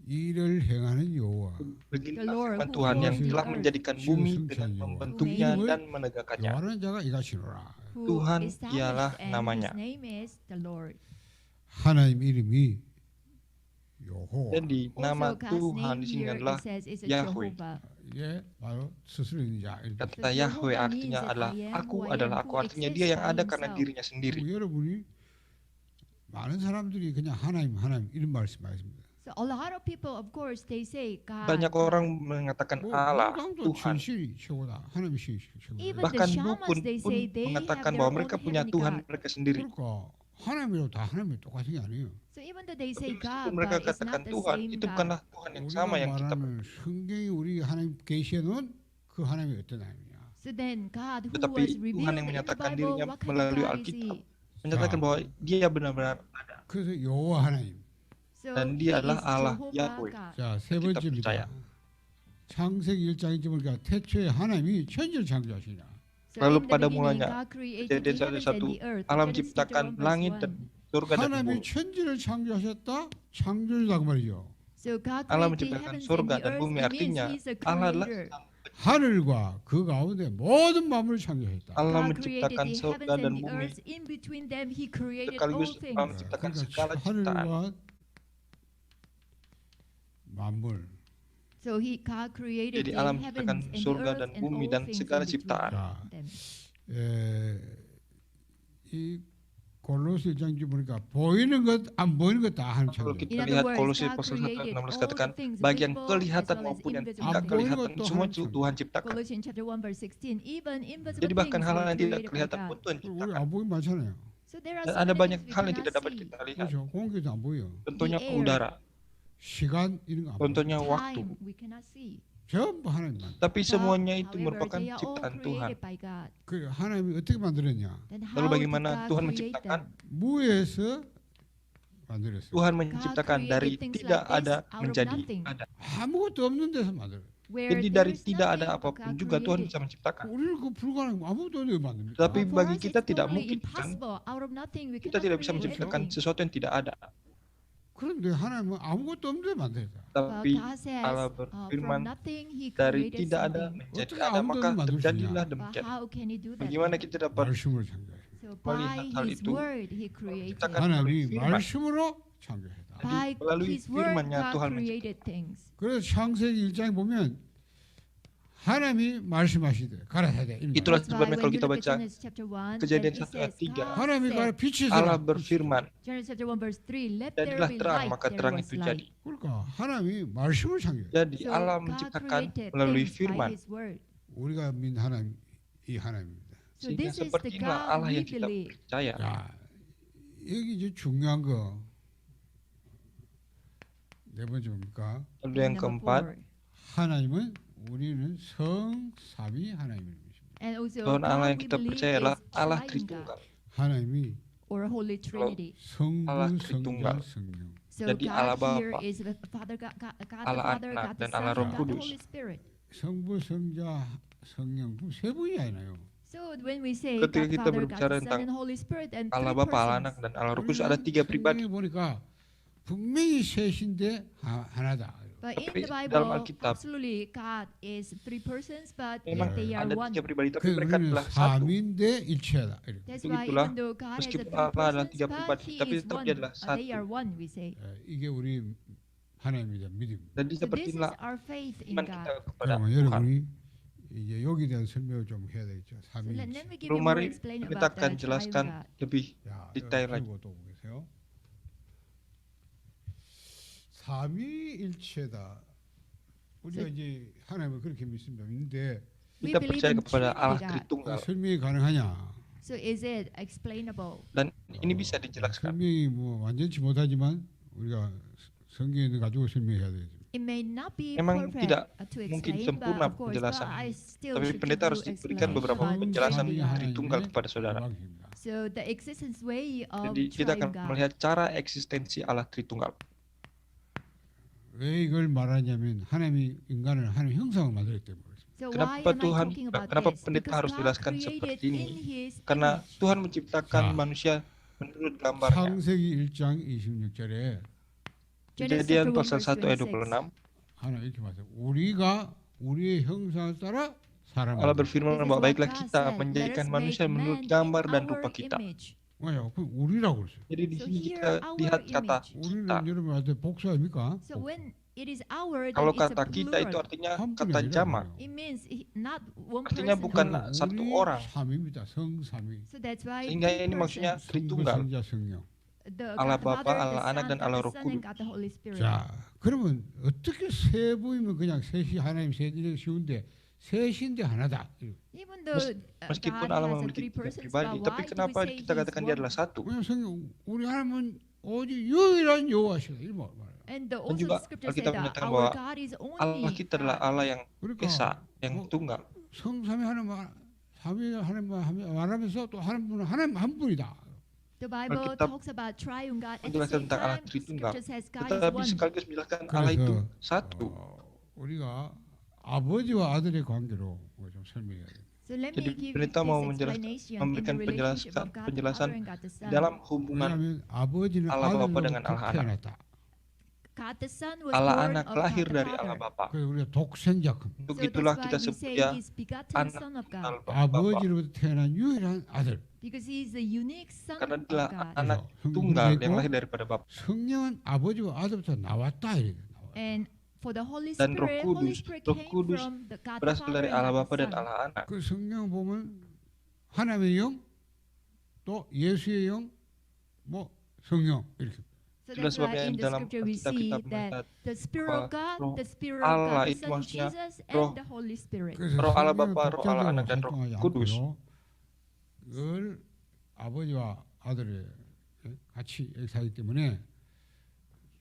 이를 행하는 여호와 beginilah The Lord firman who Tuhan yang formed the telah earth. menjadikan bumi dengan membentuknya Who made dan menegakkannya. 여호와라는 자가 이같이노라. Who Tuhan established ialah and namanya. his name is the Lord. 하나님 이름이 여호와. Jadi nama Also, God's Tuhan name di sini here adalah it says is a Yahweh. Jehovah. 이게 바로 스스로 있는 자. 이렇게. Kata So Yahweh Jehovah artinya means that adalah I am aku who I am, adalah who aku, artinya exists dia yang by ada karena himself. dirinya sendiri. 여러분이 많은 사람들이 그냥 하나님 이런 말씀하십니다. So a lot of people, of course, they say God. Banyak orang mengatakan Allah, 무당도 Tuhan. 진실이 최고다. 하나님이 최고다. Even Bahkan the shamans, dukun they pun say they mengatakan have bahwa their mereka own punya heavenly Tuhan God. mereka sendiri. 그러니까 하나님이라고 다 하나님이 똑같은 게 아니에요. So even though they Tapi say meskipun God, mereka but it's katakan not the Tuhan, same itu God. bukanlah Tuhan yang sama 우리가 yang kita 말하는 성경이 우리 하나님 계시는 그 하나님이 어떤 하나님이냐? So then God who Tetapi was Tuhan revealed yang in the menyatakan Bible, dirinya what kind of melalui God is Alkitab. he? Menyatakan bahwa dia benar-benar ada. 그래서 여호와 하나님. So Dan he dia is adalah Allah, Jehovah Yahweh. God. 자, 세 kita 번째입니다. percaya. 창세기 1장에 보니까 태초에 하나님이 천지를 창조하시냐. So Lalu in the pada beginning, mulanya, God created Kejadian the heavens and 1:1, the earth. Allah Genesis chapter menciptakan 1 verse langit 1. dan surga dan 하나님이 bumi. 천지를 창조하셨다. 창조주다 그 말이죠. So God Allah created the menciptakan heavens and surga the dan earth. bumi, It means artinya He's a Allah adalah creator. 하늘과 그 가운데 모든 만물을 창조했다. Allah God created menciptakan the surga heavens dan and the bumi. earth. In between them, He created Sekaligus all things. Allah menciptakan segala 그러니까 ciptaan. 하늘과 만물. So God created Jadi the Allah heavens menciptakan and the surga earth dan and bumi all dan things segala in between ciptaan. them. 이 골로새 1장 보니까 보이는 것 안 보이는 것 다 하는 Kalau 창조. kita In other lihat words, Kolose God pasal 1 ayat created 16 all katakan the things bagian visible kelihatan as well as maupun yang invisible tidak things. kelihatan Apa semua yang itu Tuhan ciptakan. Colossians chapter 1 verse 16, even invisible Jadi bahkan things hal were yang tidak created by kelihatan God. pun Tuhan 우리 ciptakan. 안 보이는 많잖아요. So there are Dan so ada many banyak things we hal yang cannot tidak dapat see. kita lihat. 그렇죠. 공기도 안 보여. Contohnya The air. udara, 시간 이런 거 안 보여. contohnya waktu. Time we cannot see. 전부 하나님만. Tapi But, semuanya itu however, merupakan they are all ciptaan Tuhan. created by God. 그 하나님이 어떻게 만들었냐? Then Lalu how did bagaimana God Tuhan create menciptakan? them? 무에서 만들었어요. Tuhan God menciptakan created dari things tidak like this ada out of menjadi nothing. ada. 아무것도 없는 데서 만들어요. Where Jadi there dari is tidak nothing, ada apapun God juga Tuhan created. bisa menciptakan. 우리는 그 불가능 아무것도 없는 데 만듭니까? Tapi For bagi us, kita it's tidak totally mungkin kan? impossible. Out of nothing, we Kita cannot tidak bisa create menciptakan anything. sesuatu yang tidak ada. 그런데 하나님은 아무것도 없는 데 만들었다. But Tapi God says, Allah from berfirman, nothing He dari created tidak ada something. menjadi 어떻게 ada, 아무도 maka 만들 수 terjadilah 있냐? But demikian. how can He do that? Bagaimana kita dapat 말씀을 창조했어요. So melihat by hal His itu, word He created. menciptakan 하나님이 melalui firman. 말씀으로 창조했다. By melalui His word firman-Nya God Tuhan created things. 그래서 창세기 1장에 보면 하나님이 말씀하시되 가라사대. Itulah That's why sebabnya when kalau you kita look at baca Genesis chapter 1, Kejadian then it 1 ayat says, 3, God 하나님이 가라 said, 빛이 Allah 있어라. berfirman, Genesis chapter 1 verse 3, let there jadilah be terang, light, maka there terang was itu light. jadi. 그러니까 하나님이 말씀을 창조해. Jadi So Allah God menciptakan created melalui things by firman. His word. 우리가 믿는 하나님 이 하나님입니다. So Sehingga this is the seperti inilah God Allah we yang kita believe. percaya. 자, 여기 이제 중요한 거 네 번째 뭡니까? Lalu yang Number keempat, 4. 하나님은 우리는 성삼위 하나님입니다. And also Tuhan Allah God yang we kita believe percaya is adalah Allah triune Tritunggal. God, 하나님이 or Holy Trinity. Allah 성부, Tritunggal. 성자, 성령. So Jadi God Allah here Bapa, is the Father, God the Allah Father, Anak, God the dan Son, Allah and Roh God the Kudus. Holy Spirit. 성부, 성자, 성령 그럼 세 분이 아니에요. So when we say Ketika God kita Father, God berbicara the Son, tentang and Holy Spirit, and Allah three Bapa, Allah Anak, persons. dan Allah Roh Kudus ada tiga pribadi. 성경에 보니까 분명히 셋인데 하나다. But in Tapi the dalam Bible, Alkitab, absolutely God is three persons, but memang yet they are ada one. tiga pribadi, tapi 그 mereka 우리는 adalah satu. 삼인데 일체다. 이렇게. That's why Begitulah, even though God has a meskipun three Allah adalah persons, tiga but pribadi, He tapi is tetap one. dia adalah They satu. are one, we say. 이게 우리 하나님에 대한 믿음입니다. Dan So seperti this is inilah our faith in iman God. kita kepada 그러면 Tuhan. 여러분이 이제 여기 대한 설명을 좀 해야 되겠죠. So let 삼위일체. me give Lalu you more mari explain kita about akan the triune jelaskan God. lebih 야, detail lagi. 그리고 또 보세요. 삼위일체다. 우리가 이제 하나님을 그렇게 믿습니다. 믿는데 We Kita believe percaya in kepada Allah Trinity God. Tritunggal 설명이 가능하냐? So is it explainable? dan ini bisa dijelaskan. 설명이 뭐 완전치 못하지만 우리가 성경에 가지고 설명해야 되죠. It may not be Memang perfect tidak to mungkin explain, but sempurna of course, but penjelasan. I still Tapi should pendeta give harus you diberikan beberapa explanation. penjelasan 하나님의 Tritunggal kepada saudara. 영광입니다. So the existence way of Jadi kita akan triune God. melihat cara eksistensi Allah Tritunggal. 왜 이걸 말하냐면 하나님이 인간을 하나님 형상을 만들었기 때문에 그렇습니다. So Kenapa why am I Tuhan, talking about kenapa this? pendeta Because harus God jelaskan created seperti in ini? His Karena image. Tuhan menciptakan Nah. manusia menurut gambarnya. 창세기 1장 26절에 Genesis Kejadian chapter 1 pasal verse 1 ayat 26. 26. 하나 이렇게 말해요. 우리가 우리의 형상을 따라 사람을 Allah 만들었다. berfirman This is bahwa what baiklah God kita said, menjadikan "Let us manusia make menurut man gambar in dan our rupa kita. image." 뭐예요? 그럼 우리라고 그랬어요. Jadi di So sini here, kita our lihat kata image. 우리는 kita. 여러분한테 복수입니까? So when it is our, then Kalau it's a kata kita itu plural. artinya 한 분이 kata 아니라 jamak. 그래요. It means not one Artinya person. bukan 그러니까 satu 우리 orang. 삼위입니다. 성삼위. So that's why Sehingga three ini maksudnya persons. 성부, Tritunggal. 성자, 성령. The Allah God the Bapa, Father, Allah the Anak, Son, dan God Allah the Roh Son, and God the Holy Spirit. 자, 그러면 어떻게 세 부이면 그냥 셋이 하나님 셋이 이렇게 쉬운데 셋인데 하나다. Even though Meskipun God Allah has memiliki three tiga persons, pribadi, but tapi why do we kenapa say kita He's katakan dia one? adalah satu? 왜냐면 성경 우리 하나님은 오직 유일한 여호와시다. 이 말. And the, Dan also juga the scripture Alkitab said that menyatakan our bahwa God is Allah only kita adalah God. Allah yang 그러니까 esa, yang 뭐 tunggal. 성삼위 하나님 삼위 하나님 말하면서 또 하나님은 하나님 한 분이다. The Bible Alkitab talks about triune God. At the menjelaskan same tentang Allah time, Tritunggal. scripture says God is Tetapi one. sekaligus menjelaskan Allah itu 그래서 satu. 우리가 아버지와 아들의 관계로 좀 설명해야 돼요. So let Jadi me give pendeta mau this menjelaskan- explanation in memberikan the relationship of God the penjelasan Father and God the Son. dalam hubungan 왜냐하면 아버지는 Allah Bapa 아들로부터 dengan Allah Anak. 태어났다. God the Son was Allah born Anak of lahir God the dari Allah Father. Bapa. 그래서 우리가 독생자급. Untuk So itulah that's kita why we sebut say dia He's begotten anak Son of tunggal God. Bapa. 아버지로부터 태어난 유일한 아들. Because He is the unique Son Karena of dialah God. anak 그래서 tunggal 성경에 yang 있고 lahir daripada Bapa. 성령은 아버지와 아들부터 나왔다 이래요. And for the Holy Dan Roh Spirit, Holy Kudus, Spirit Roh came Kudus from the God the berasal Father dari and Allah God Bapa the dan Son. Allah Anak. 그 성경 보면 하나님의 영, 또 예수의 영, 뭐 성령 이렇게. So Itulah that's why sebabnya in the dalam scripture we Alkitab see kita that melihat the Spirit of God, Roh the Spirit of Allah God, the itu Son maksudnya Jesus, Roh- and the Holy Spirit. 그래서 Roh Allah 성경은 Bapa, Roh Allah 독자적으로 Anak, dan Roh 활동하지 Kudus. 않고요. 늘 아버지와 아들의 같이 사기 때문에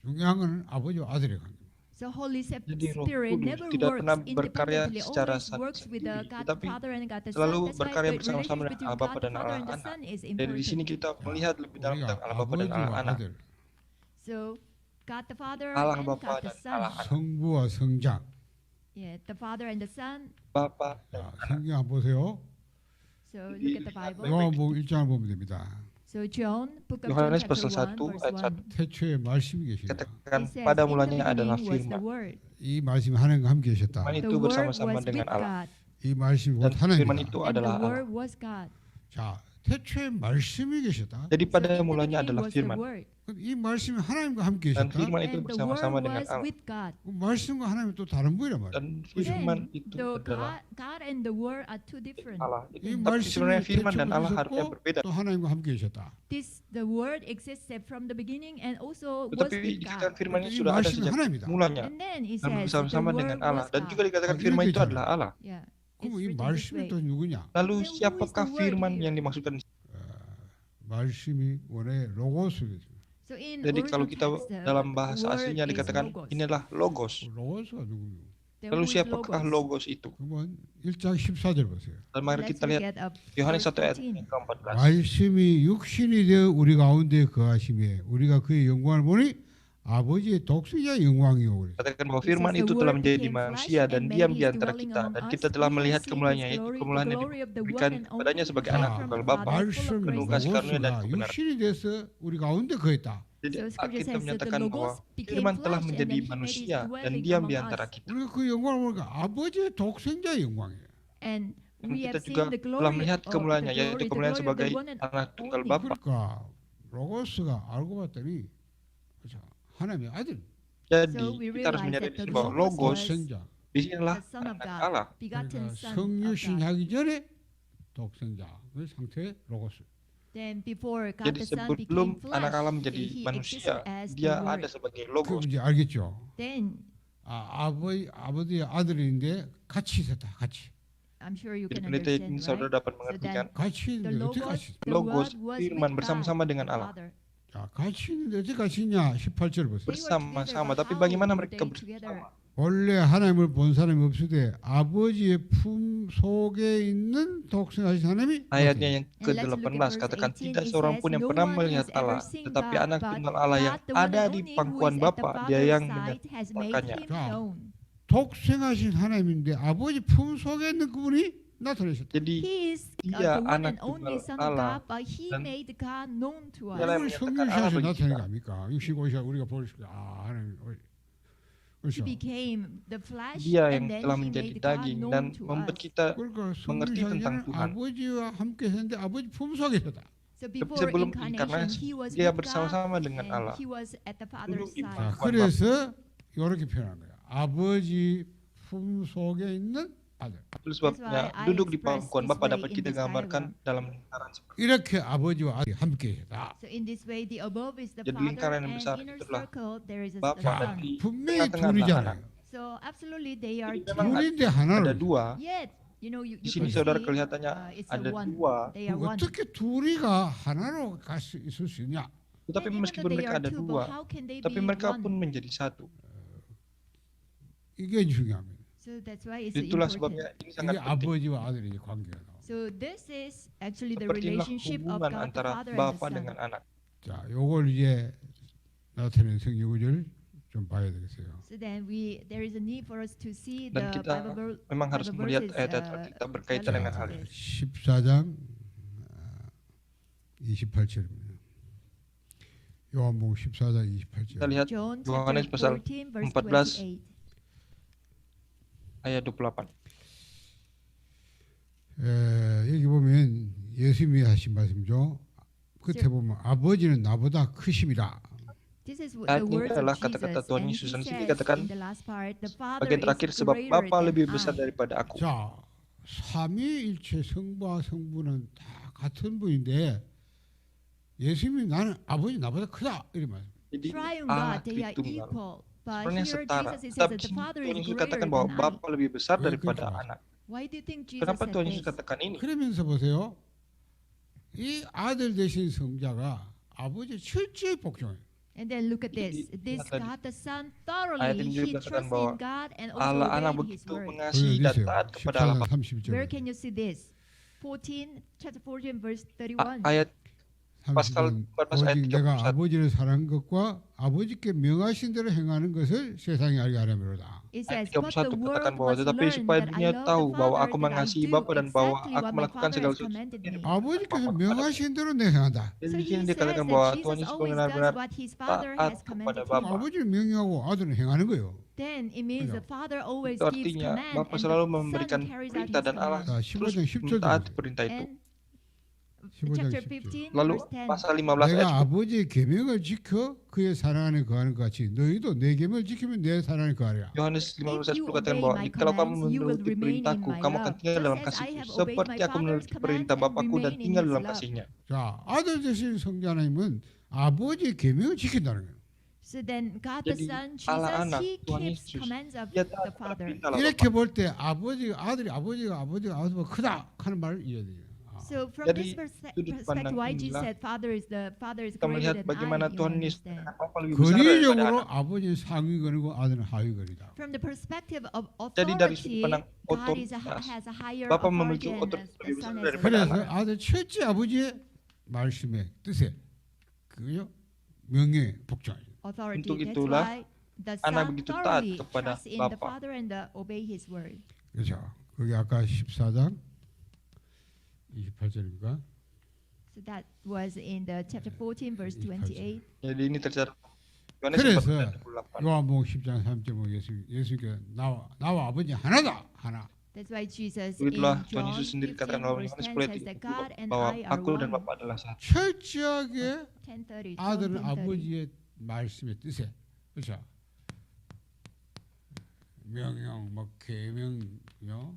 중요한 것은 아버지와 아들의 관계. So Holy Jadi Roh Spirit Kudus never tidak pernah works berkarya independently, secara always works with the sendiri, God the tetapi Father and God the selalu Son. That's why berkarya the bersama-sama relationship dengan between Allah God Bapa the dan Father Allah and the Anak. Son is Dari sini important. kita melihat lebih dalam 우리가 tentang Allah Bapa dan Allah 아버지와 Anak. 아들, So God the Father Allah and Bapa God the dan Allah Son. Anak. 성부와 성장. Yeah, the Father and the Son. Bapa dan 자, Anak. 성경 한번 보세요. So look at the Bible. 요한복음 1장을 보면 됩니다. So John, book of John Yohanes chapter pasal 1, 1 verse ayat 1. 1 태초에 말씀이 계시다. katakan It says, pada in the mulanya adalah beginning was the firman. Word. 이 말씀이 하나님과 함께 계셨다. Firman The itu Word bersama-sama was with dengan Allah. God. 이 말씀이 곧 Dan firman 하나님이다. itu And the adalah Allah. Word was God. 자, 태초에 말씀이 계셨다. Jadi So pada in the mulanya beginning adalah was the firman. Word. 그럼 이 말씀이 하나님과 함께 Dan 계셨다. firman itu And the bersama-sama Word dengan was Allah. with God. 그 말씀과 하나님이 또 다른 분이란 말이야. Dan firman Then itu the adalah God and the Word are two different. Allah. 이 Tapi 말씀이 sebenarnya firman dan Allah 태초부터 harusnya 있었고 berbeda. 또 하나님과 함께 계셨다. The Word existed from the beginning and also was Tetapi with dikatakan God. firman 이 itu sudah ada 말씀이 sejak 하나님이다. mulanya And then it dan says the bersama-sama Word dengan Allah. was Dan God. juga dikatakan Oh, firman ini itu beda. adalah Allah. Yeah. 그럼 It's 이 written this 말씀이 way. 또 누구냐? Lalu Then who is siapakah the word firman here? yang dimaksudkan? 말씀이 원래 로고스거든요. So in Jadi kalau original kita text, the dalam bahasa word aslinya is dikatakan logos. ini adalah logos. 로고스가 누구요? Then Lalu who is siapakah logos itu? 그러면 1장 14절 보세요. Dan mari Let's kita look lihat at Yohanes 1 ayat 14. ke-14. 말씀이 육신이 되어 우리 가운데 거하심에 우리가 그의 영광을 보니 아버지의 독수리의 영광이요. 그래서 Katakan bahwa It firman says the itu Word telah menjadi became manusia flesh dan and diam made di his antara dwelling kita. among Dan us. kita telah We have melihat seen kemuliaannya, his yaitu glory, kemuliaan the yang glory of the diberikan one and kepadanya only sebagai Son anak from tunggal the Bapa. Father, full of 말씀 grace penuh and kasih truth. karunia dan 로고스가 kebenaran. 육신이 돼서 우리 가운데 거했다. Jadi So scripture Alkitab says that the menyatakan bahwa Logos became firman telah flesh and menjadi then he made his manusia dan dwelling diam among di antara us. kita. 우리가 그 영광을 보니까 아버지의 독생자의 영광이에요. And Dan we kita have juga seen the telah glory melihat of kemuliaannya, yaitu the kemuliaan glory of sebagai the one and anak tunggal only. Bapa. 그러니까 로고스가 알고 봤더니 그렇죠. 하나님의 아들, Jadi So we kita harus realize menyadari that the bahwa Logos logos was 독생자. di sinilah the Son of anak God, Allah. begotten 그러니까 Son of 성육신 God. 하기 전에 독생자 그 상태의 로고스. Then before God Jadi the Son sebelum became anak Allah flesh, menjadi he manusia, existed as the dia ada Word. sebagai 그 logos. 이제 알겠죠? Then 아버지 아들인데 같이 있었다. 같이. I'm sure you Jadi can pendeta understand, ini saudara right? dapat mengerti kan? 같이 The 있는데 어떻게 Logos, 같이? the Logos, Word was firman with bersama-sama God, dengan the Allah. Father. 자, 같이 있는데 어떻게 같이 있냐? 18절 보세요. They were together, Bersama-sama, but tapi how bagaimana were mereka they bersama? together? 원래 하나님을 본 사람이 없으되 아버지의 품 속에 있는 독생하신 하나님이 Ayatnya 나타났다. yang And let's look ke-18 at verse katakan 18. tidak It seorang says, pun yang "No pernah one melihat has ever Allah, seen tetapi God, anak but tunggal Allah yang God, the one ada and di only who pangkuan is at the Bapa, dia Father's yang side has made menyatakannya. him 자, known." 독생하신 하나님인데 아버지 품 속에 있는 그분이 나타나셨다. Jadi He is dia the one anak and only tunggal Son of Allah. God, but He Dan made God known to dialah yang us. 이걸 menyatakan 성경시에서 Allah bagi 나타낸 거 kita. 아닙니까? 65시 우리가 볼 수, 하나님, He 그렇죠? became the flesh, Dia and yang then telah He menjadi made God daging dan known to membuat us. kita 그러니까 mengerti tentang 성경시에는 Tuhan. 아버지와 함께 했는데 아버지 품 속에 있었다. So before Sebelum incarnation, inkarnasi, He was dia with God, bersama-sama dengan and Allah. He was at the Father's Duduk di side. 자, pangkuan 그래서 이렇게 표현한 거야. 아버지 품 속에 있는 아들. Itu sebabnya I duduk di express pangkuan this Bapa way dapat in kita this gambarkan diagram. dalam lingkaran seperti 이렇게 아버지와 아들이 함께 했다. So in this way, the above is the Jadi Father, lingkaran yang and besar inner itulah circle there is the Bapa 자, dan Son. di 분명히 tengah-tengah adalah anak. 둘이잖아요. So absolutely they are Jadi two. memang 둘인데 ada 하나로. dua. Yet, you know, you Di can sini saudara see kelihatannya it's a ada one. dua. They are one. 어떻게 둘이가 하나로 갈 수 있을 수 있냐? Tetapi And even meskipun though they mereka are ada two, dua, but how can they tapi be mereka one? pun menjadi satu. 이게 중요합니다. So that's why it's Itulah important. sebabnya ini sangat 이게 penting. 아버지와 아들의 관계가 나와. So this is actually the Seperti inilah relationship of hubungan God the antara Father and the Bapa Son. dengan anak. 자, 요걸 이제 나타낸 성경 구절 좀 봐야 되겠어요. So then there is a need for us to see Dan the kita memang harus Bible melihat verses, ayat-ayat kita berkaitan dengan hal relevant ini. to this. 14장 28절입니다. 요한복음 14장 Kita 28절. lihat John Yohanes chapter pasal 14 verse 14 28. ayat 28. 여기 보면 예수님이 하신 말씀이죠. 끝에 보면 아버지는 나보다 크심이라. This is Ayat the ini words adalah of kata-kata Jesus, Tuhan and Yesus he dan di sini says dikatakan in the last part, the Father bagian terakhir is sebab greater Bapa than lebih besar I. daripada aku. 자, 삼위일체 성부와 성부는 다 같은 분인데 예수님이 나는 아버지 나보다 크다 이런 말. Jadi Triune Allah God, they are Tritunggal equal. But sebenarnya here setara. Jesus he says Tapi that the sini Father Tuhan is Yesus greater katakan bahwa than I. Bapa lebih besar Ya, daripada gitu. anak. Why do you think Jesus Kenapa said Tuhan Yesus this? katakan ini? 그러면서 보세요. 이 아들 되신 성자가 아버지 철저히 복종해요. And then look at this. This tadi. God the Son Ayat thoroughly, ini he juga katakan trusts bahwa in God and also Allah anak obeyed his begitu word. mengasihi dan 보여주세요. taat kepada 14장 Allah. 30절. Where can you see this? chapter 14 verse 31. Ayat pasal 14 ayat 오직 내가 31. 아버지를 사랑한 것과 아버지께 명하신 대로 행하는 것을 세상이 알게 하려니로다. It Ayat says, but the 31 world katakan bahwa must tetapi learn supaya that I dunia love tahu the bahwa Father, aku that I mengasihi do Bapa dan bahwa exactly aku what my melakukan Father segala has sesuatu commanded yang me. 아버지께서 명하신 대로 내 행한다. Jadi So di he sini says dikatakan that bahwa Jesus Tuhan Yesus always benar-benar does what his Father taat has kepada commanded Bapa. him. 아버지를 명령하고 아들은 행하는 거예요. Then it means 그죠? the Father always Itu gives artinya command Bapa and selalu the memberikan Son carries out perintah his dan Allah command. 자, terus 15장 10절 mentaati 보세요. perintah itu. And 15장 chapter 10절. 15 Lalu verse 10. pasal 15 ayat 내가 아버지의 계명을 지켜 그의 사랑 안에 거하는 것 같이 너희도 내 계명을 지키면 내 사랑 안에 거하리라. Yohanes 15 ayat If you 10 katakan obey bahwa my jikalau kamu commands, you will menuruti remain in perintahku, my kamu akan love, tinggal just dalam as I kasihku, have obeyed my seperti aku Father's menuruti perintah commands and Bapakku dan remain in tinggal his dalam love. kasihnya. 자, 아들 되신 성자 하나님은 아버지의 계명을 지킨다는 거예요. So then God the Jadi, Son, Allah Jesus, anak, he Tuhan keeps Yesus, commands of Dia the taat kepada Father. perintah Allah 이렇게 Bapa. 볼 때 아버지가 크다 하는 말을 이해해야 돼요. So from Jadi, this sudut perspective, pandang why Jesus inilah said Father is Kita melihat greater than bagaimana I, you Tuhan Yesus understand. Bapa lebih besar daripada 거리적으로 anak. 아버지는 상위권이고 아들은 하위권이다. From the perspective of Jadi dari sudut authority, pandang God is otoritas, has a higher Bapa authority memiliki and otoritas the lebih Son besar has a daripada 그래서 anak. 아들 첫째 아버지의 말씀의 뜻에 그요 명예 복종하죠. authority. Untuk That's itulah why the anak Son begitu taat thoroughly kepada trusts in the Bapa. Father and obey His word. 그렇죠. 거기 아까 14장 28절입니까? So that was in the chapter 14, verse 28. Jadi ini tercatat Yohanes 그래서 14 ayat 28. 요한복음 10장 3절 보면 예수님께서 나와 아버지 하나다 하나. That's why Jesus in Begitulah Tuhan John Yesus sendiri 15, katakan dalam verse Yohanes 10 10 says that ayat God 30 and bahwa I are aku dan one. Bapa adalah satu. 철저하게 10:30. John 아들은 10:30. 아버지의 말씀의 뜻에 그렇죠. 명령 뭐 계명요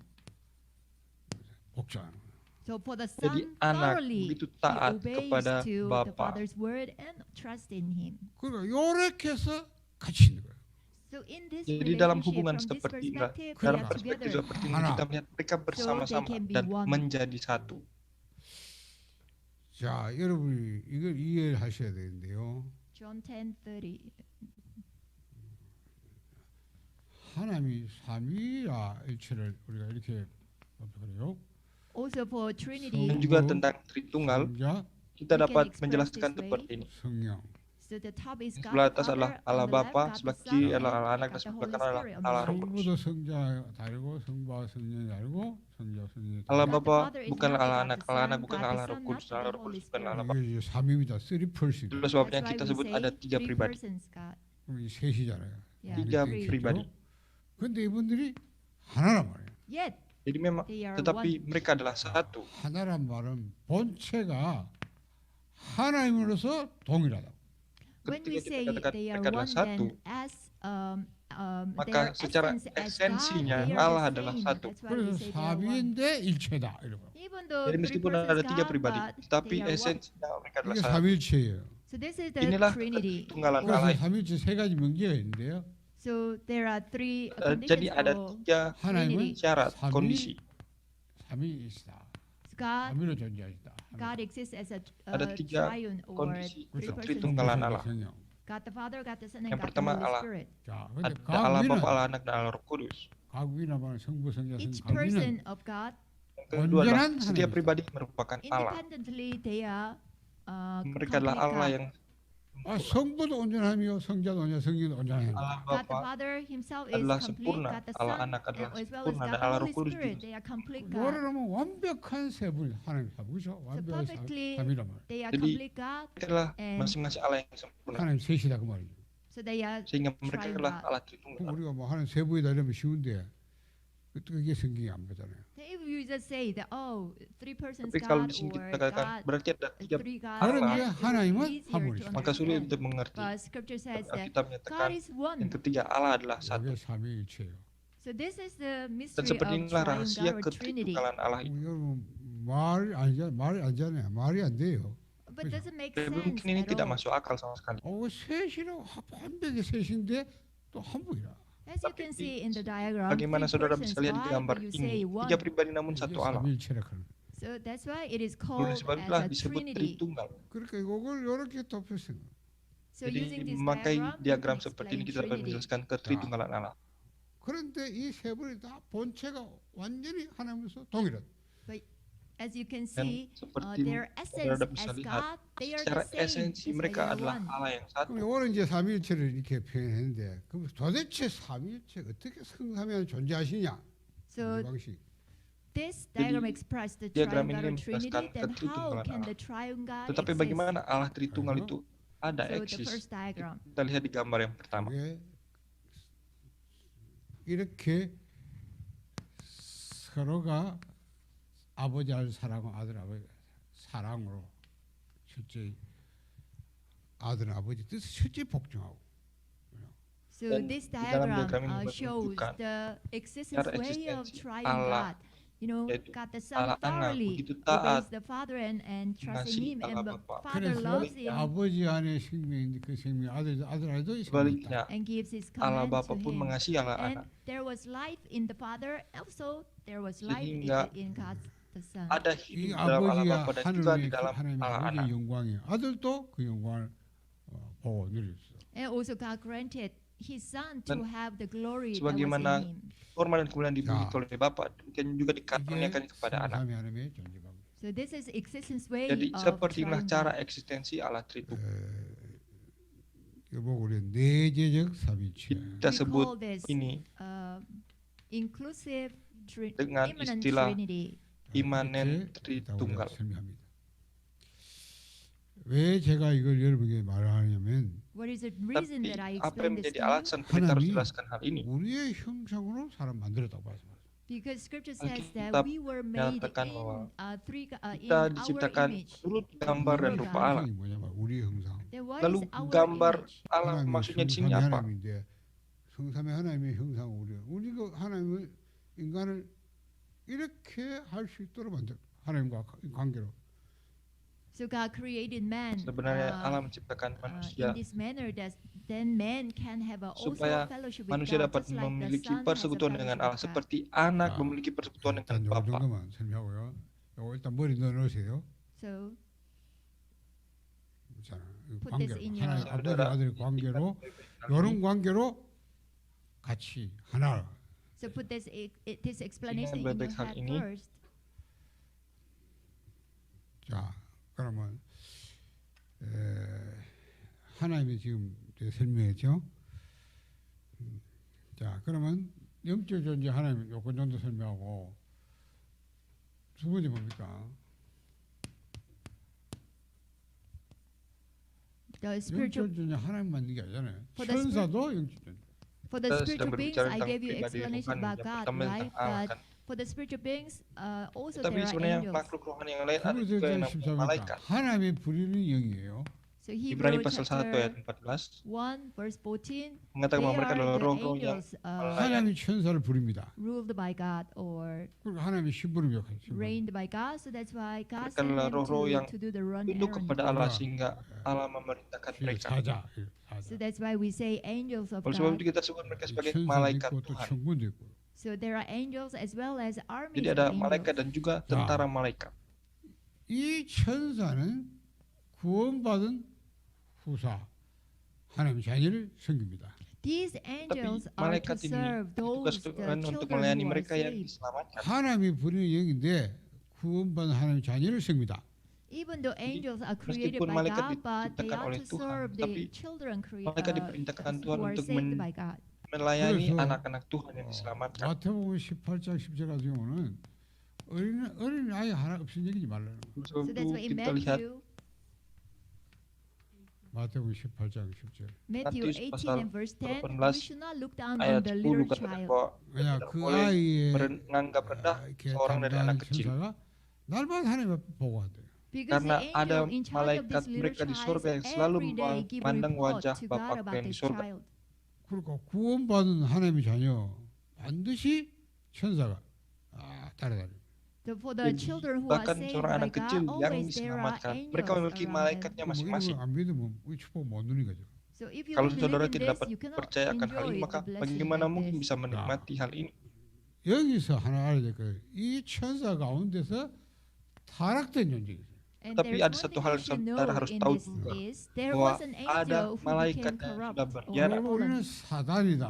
복종하는 거예요. So for the Jadi son anak thoroughly begitu he taat obeys kepada to the Bapa. Father's word and trust in Him. 그러니까 요렇게 해서 같이 있는 거예요. So in this Jadi dalam relationship, hubungan from this seperti inilah, perspective, they dalam are perspektif together. seperti ini Haram. kita melihat mereka bersama-sama can be dan one. menjadi satu. 자, 여러분이 이걸 이해하셔야 되는데요. John 10:30. 하나님이 삼위라 일체를 우리가 이렇게 그래요. Also for Dan Trinity, juga tentang Tritunggal, 성자, kita We can dapat express menjelaskan this way. seperti ini. 성령. so the top is Yang God sebelah the atas Father, adalah Allah on the left Bapa, God the sebelah Son, kiri and adalah Allah Anak, God dan the sebelah Holy kanan Spirit on the Allah right. Roh Kudus. 성부도 성자 다르고 성부와 성령이 다르고 성자 성령이 Allah 다르고. God the Bapa Father is bukanlah not Allah God Anak, the Allah Son, Anak bukanlah God the Allah Roh Son, Kudus, not Allah the Roh Holy Kudus bukanlah Allah Spirit. Bapa. 이게 이제 삼위입니다. Three person. Itulah sebabnya That's why kita we sebut say ada tiga three pribadi. persons God. 우리 셋이잖아요. Yeah, Tiga three. pribadi. 근데 이분들이 하나란 말이에요. Yet Jadi memang, they are tetapi one. mereka adalah satu. 하나란 말은 본체가 하나님으로서 동일하다. When we Ketika kita say katakan they are mereka adalah one, satu, then as maka their secara essence as God, esensinya they are Allah the adalah same. satu. That's why we 그래서 say they are one. 삼위인데 일체다 이러고. Even though Jadi three meskipun ada persons tiga God, pribadi, but tetapi they are one. esensinya mereka adalah 이게 satu. 삼위일체예요. So this is the Inilah Trinity. ketunggalan 그래서 Allah. 삼위일체 세 가지 명제가 있는데요. So there are three Jadi conditions ada for tiga 하나님은 syarat, 삼위, kondisi. 삼위이시다. God. 삼위로 존재하시다. God exists as a Ada tiga triune or kondisi three 그렇죠. persons. Tritunggalan Allah. 성령. God the Father, God the Son, and Yang God the pertama Holy Allah. Spirit. 자, 근데 Ada Allah 각 Bapa, 위는 Allah Anak, dan Allah Roh Kudus. 각 위나 말은 성부 성자 Each 성각 위는 person of God, Yang kedua adalah 온전한 setiap 하나님이다. pribadi merupakan Allah. independently, they are Mereka adalah complete Allah God. yang 아, 성부도 온전하며 성자도 온전하며 성령도 온전하며. Allah God the Bapa Father Himself is adalah complete. sempurna, God the Allah Son, Anak adalah as well as sempurna, God dan the Allah Roh Holy Kudus Spirit, juga. they are complete 뭐를 God. 하면 완벽한 세 분이 하나님 사 그죠? So 완벽한 perfectly, 삼이란 말. they are Jadi, complete God. Mereka adalah And- masing-masing Allah yang sempurna. 하나님 셋이다 그 말이죠. So they are Sehingga mereka triune adalah God. Allah 그럼 Tritunggal. 우리가 뭐 하나님 세 분이다 이러면 쉬운데 그게 성경이 안 보잖아요. If you just say that, oh, three persons Tapi kalau God di sini or kita katakan God, berarti ada tiga, three God, 그런데 then it 하나님은 will be easier 한 to 분이시다. maka sulit understand. untuk mengerti. But Scripture says that Kita menyatakan God is one. yang ketiga Allah adalah satu. 이게 삼위일체예요. So this is the Dan mystery seperti of inilah triune rahasia God or Trinity. ketritunggalan Allah itu. 여러분 말이 아니잖아요. 말이 안 돼요. But doesn't make Dan sense mungkin ini at tidak all. masuk akal sama sekali. 셋이라고 완벽히 셋인데 또 한 분이라. As you can see in the diagram, Bagaimana three saudara persons bisa lihat di God, gambar but you ini? say one. Tiga pribadi namun 이게 satu Allah. 삼위일체라 그러는 거예요. So that's why it is Oleh called sebab as itulah a disebut Trinity. Tritunggal. 그러니까 이걸 이렇게 덮였어요. So Jadi using this memakai diagram, you diagram can seperti ini explain kita dapat Trinity. menjelaskan ketritunggalan Allah. 그런데 이 세 분이 다 본체가 완전히 하나님으로서 동일하다. As you can Dan see, seperti their essence saudara bisa as lihat, God, they are secara the same. esensi That's why mereka they are adalah one. Allah yang satu. 그럼 이거는 이제 삼위일체를 이렇게 표현했는데 그럼 도대체 삼위일체 어떻게 성삼위하는 존재하시냐? So 이 방식. this Jadi, diagram expresses the diagram triune ini God or Trinity. menjelaskan Then how ketritunggalan can Allah. the triune God Tetapi exist? bagaimana Allah Tritunggal Ayo. itu ada So the eksis? first diagram. Kita lihat di gambar yang pertama. 이게 이렇게 서로가 아버지 아들 사랑하고 아들 아버지 사랑으로 실제 아들은 아버지 뜻을 실제 복종하고 So Dan this di dalam diagram diagram ini shows menunjukkan the existence secara way of eksistensi triune Allah, God. You know, yaitu God the Son Allah Anak thoroughly begitu obeys taat the Father and trusts mengasihi in Him, and Allah the Bapa. Father 그래서 loves Him 아버지 안에 생명인데 그 생명 아들 안에도 생명이 있다. Sebaliknya, and gives His Allah command Bapa to pun Him. mengasihi Allah And Anak. there was life in the Father, also there was life Sehingga in God the Son. Ada 이 hidup dalam Allah 아버지가 Bapa dan juga di 하늘의 dalam 하나님의 Allah 아버지의 Anak. 영광이에요. 아들도 그 영광을 보고 누렸어. And also God granted His Son to Dan have the glory that was sebagaimana in Him. hormat dan kemuliaan Ya. dimiliki oleh Bapa, demikian juga dikaruniakan 이게 kepada Anak. 성삼위 하나님의 존재 방식. So this is existence way Jadi of seperti inilah triune cara God. eksistensi Allah Tritunggal. 이거 보고 우리 내재적 삼위체. Kita We sebut call this ini inclusive dengan immanent istilah Trinity. imanen 이렇게 Tritunggal. 설명합니다. 왜 제가 이걸 여러분에게 말하냐면 What is the reason Tapi that I apa explain yang this menjadi to you? alasan kita harus 하나님이 jelaskan hal ini? 우리의 형상으로 사람 만들었다고 말씀하세요. Because Scripture Alkitab says that we were made menyatakan in bahwa in Kita our diciptakan image. menurut gambar dan Our rupa God. Allah. 형상이 뭐냐면 우리의 형상. Then what Lalu is our gambar image? Allah 하나님의 maksudnya di sini 성삼위 apa? 하나님인데 성삼위 하나님의 형상 우리가 그 하나님을 인간을 이렇게 할 수 있도록 하나님과 관계로. So God created man Sebenarnya Allah menciptakan in manusia this manner that then man can have also supaya fellowship with manusia God, dapat just like the memiliki son has a persekutuan dengan Allah fellowship with God. seperti anak 자, memiliki persekutuan 일단 dengan 요 Bapa. 정도만 설명하고요. 요거 일단 머리 넣어놓으세요. So 자, 이 Put this 관계로 in 하나님 your- 아버지 아들 관계로 이런 관계로 같이 하나. So put this explanation in your bebek hal head ini. first. 자, 그러면 하나님이 지금 설명했죠. 자, 그러면 영적 존재 하나님 요건 정도 설명하고 두 번째 뭡니까? The spiritual 영적 존재 하나님만 있는 게 아니잖아요. For the 천사도 영적 존재. for the Kita spiritual sedang beings, berbicara I tentang gave you pribadi explanation rohani, about yang God, pertama right? tentang Allah, But kan. for the spiritual beings, also Tapi there are sebenarnya angels. makhluk rohani yang lain ada 그것에 juga yang 대한 namanya 14절이니까 malaikat. 하나님이 부리는 영이에요. So Ibrani Hebrew pasal 1 ayat chapter 14 1 verse 14, mengatakan they bahwa mereka are adalah the roh-roh yang angels 하나님이 천사를 부립니다. ruled by God or 그리고 하나님이 심부름 역할. reigned by God. So that's why God Mereka sent adalah them roh-roh yang to do the run tunduk errand. kepada Allah Iya. sehingga Allah memerintahkan mereka. 사자. So that's why we say angels of Oleh sebab God. itu kita sebut mereka sebagai 천사도 malaikat 있고 또 Tuhan. 천군도 있고. So there are angels as well as armies Jadi of ada malaikat angels. dan juga tentara malaikat. 이 천사는 구원받은 후사 하나님 자녀를 섬깁니다. These Tapi angels are to malaikat ini serve tugas those the Tuhan untuk children melayani who are mereka yang saved. diselamatkan. 하나님이 부리는 영인데 구원받은 하나님 자녀를 섬깁니다. Even though angels are created meskipun by malaikat God, but they diciptakan are oleh to Tuhan, serve tapi the children malaikat diperintahkan Tuhan who are untuk saved by God. melayani 그래서, anak-anak Tuhan yang diselamatkan. 마태복음 18장 10절 같은 경우는 어린 아이 하나 없인 얘기지 말라는 거예요. Sebab So that's itu why in kita lihat 마태복음 18장 10절. Matthew Matius 18 pasal and verse 10, 18 we should not look down on ayat the 10 little katakan child. bahwa 그냥 tidak 그 boleh 아이의 menganggap rendah 이렇게 seorang dari anak 담당하는 kecil. 천사가 날마다 하나님 앞에 보고한대요. Because the Karena ada angel in charge of malaikat this little mereka di child surga yang selalu every day give memandang report wajah to God Bapakku about yang the di surga. child. 그러니까 구원받은 하나님의 자녀 반드시 천사가 따라다녀요. For the Jadi, children who are bahkan saved seorang by anak God, kecil yang always there are diselamatkan, angels mereka memiliki around them. malaikatnya 뭐 masing-masing. 이런 거안 믿으면 우리 축복 못 누리는 거죠. So if you Kalau don't saudara believe in tidak this, dapat you cannot percaya akan hal enjoy ini, the maka blessing bagaimana like mungkin this. bisa menikmati hal ini? 여기서 하나 알아야 될 거예요. 이 천사 가운데서 타락된 존재가 있어요. And Tapi there's ada one satu thing hal you yang should saudara know harus in tahu this juga, is there bahwa was an ada angel who malaikat became yang corrupt sudah or berkhianat. 그걸 우리는 fallen. 사단이다.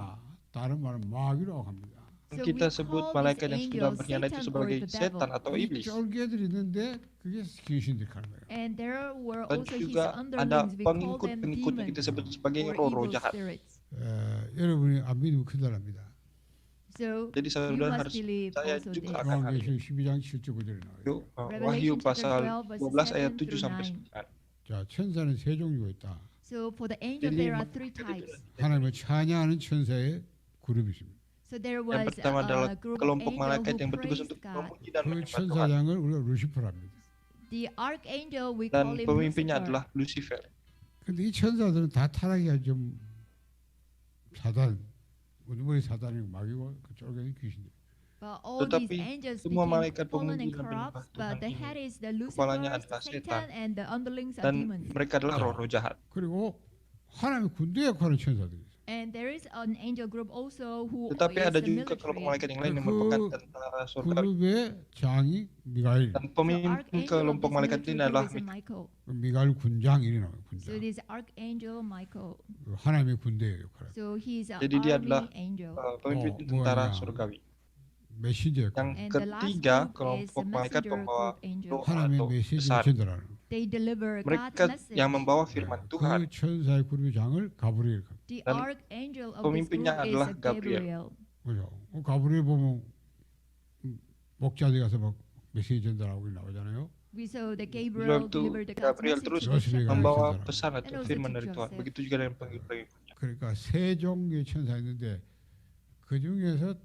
다른 말은 마귀라고 합니다. So Kita we sebut call malaikat this yang sudah angel berkhianat itu Satan or sebagai the setan devil. atau 이 iblis. 쫄개들이 있는데 그게 귀신들 하는 거예요. And there were Dan also his juga ada underlings. We call them pengikut-pengikut yang kita demons sebut sebagai or roh-roh evil jahat. spirits. 여러분이 안 믿으면 큰일 납니다. So Jadi you saudara must harus believe percaya also juga this. akan hal ini. 요한계시록 12장 7절 9절에 나와요. Yuk, Wahyu Revelation pasal chapter 12 12 ayat verses 7 sampai 7 through 9. 9. 자, 천사는 세 종류가 있다. So for the angel, Jadi there are three malaikat itu types. 하나님을 찬양하는 천사의 그룹이 있습니다. So there Yang was pertama adalah a group of kelompok angels malaikat who yang bertugas praised untuk God. memuji dan 그 menyembah Tuhan. 천사장을 우리가 루시퍼랍니다. The archangel, we Dan call him pemimpinnya Lucifer. adalah Lucifer. 근데 이 천사들은 다 타락이야 좀 사단, 우리 사단이고 마귀고 그 쫄개는 귀신들. But all these Tetapi angels semua became malaikat fallen pemuji and dan corrupt, penyembah but Tuhan the ini, head is the kepalanya Lucifer, adalah Satan, setan. and the underlings are Dan demons. mereka adalah roh-roh jahat. 그리고 하나님의 군대 역할을 천사들이 있어요. And there is an angel group also who Tetapi is ada the juga kelompok military. malaikat yang lain yang 그 merupakan tentara surga. 그룹의 장이 미가엘, Dan So pemimpin archangel of kelompok this malaikat military ini group adalah is Michael. 미가엘 군장 이리 나와요. So 군장. this archangel Michael. 그 하나님의 군대의 역할. So he's an Jadi dia adalah, army angel. pemimpin Oh, tentara 뭐야. surgawi. 메시지 역할. Yang And the last ketiga, group is kelompok the malaikat messenger pembawa group angel. doa 하나님의 atau 메시지를 pesan. 전달하는. They deliver God's Mereka message. yang membawa firman Tuhan. 그 천사의 그룹의 장을 가브리엘. The Dan archangel of this group pemimpinnya is adalah Gabriel. 그죠? 가브리엘 보면 목자들 가서 막 메시지 전달하고 나오잖아요. We saw that Sebab Gabriel itu delivered the God's Gabriel message terus to the Joshua shepherds. membawa Saudara. pesan atau And also firman to dari Tuhan. Joseph. Begitu juga dengan pengikut-pengikutnya. 그러니까 세 종류의 천사 있는데 그 중에서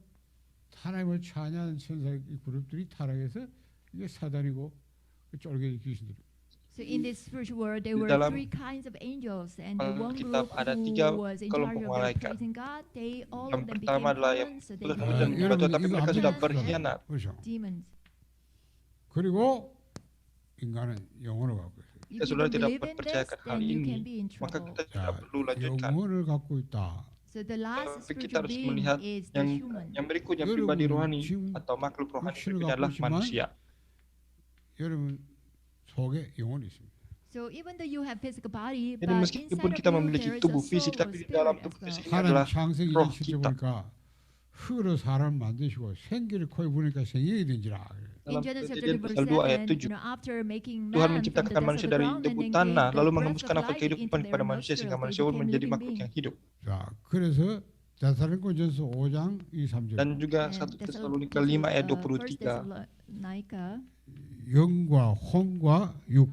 하나님을 찬양하는 천사의 그룹들이 타락해서 이게 사단이고 그 쫄개 귀신들. So in this first world, there Di were dalam three kinds of angels, and the one Alkitab group ada who 3 was in charge kelompok of their malaikat. praising God, they all Yang of them pertama became adalah yang fallen, so they terus became kemudian 여러분 berbuat, tapi 이거 mereka 안 sudah 믿으면 berkhianat. 그렇죠. demons. 그리고 인간은 영혼을 갖고 있어요. If Jika you saudara don't tidak believe in this, percayakan hal then you ini, can be in maka trouble. kita tidak 자, perlu lanjutkan. 영혼을 갖고 있다. So the last Tapi kita spiritual harus being melihat is the yang human. berikutnya 여러분은 pribadi rohani 지금 atau makhluk rohani 육신을 berbeda 갖고 adalah 있지만 manusia. 여러분 속에 영혼이 있습니다. So even though you have physical body, Jadi but meskipun inside of kita you memiliki there is a tubuh soul fisik, or tapi di dalam spirit tubuh as well. fisik ini 하나님 adalah 창세기 roh 1절 kita. 보니까 흙으로 사람 만드시고 생기를 코에 부니까 생명이 된지라. In Dalam Genesis chapter Kejadian verse pasal 2 ayat 7, 7. after making Tuhan man from the menciptakan dust of manusia the dari ground and debu then tanah, gave lalu the breath menghembuskan of nafas life kehidupan into kepada their manusia sehingga nostrils, manusia they pun became menjadi living makhluk beings. yang hidup. 자, 그래서 데살로니가전서 5장 2, 3절 Dan juga And 1 Tesalonika 5 ayat 1 23 Thessalonica 영과 혼과 육.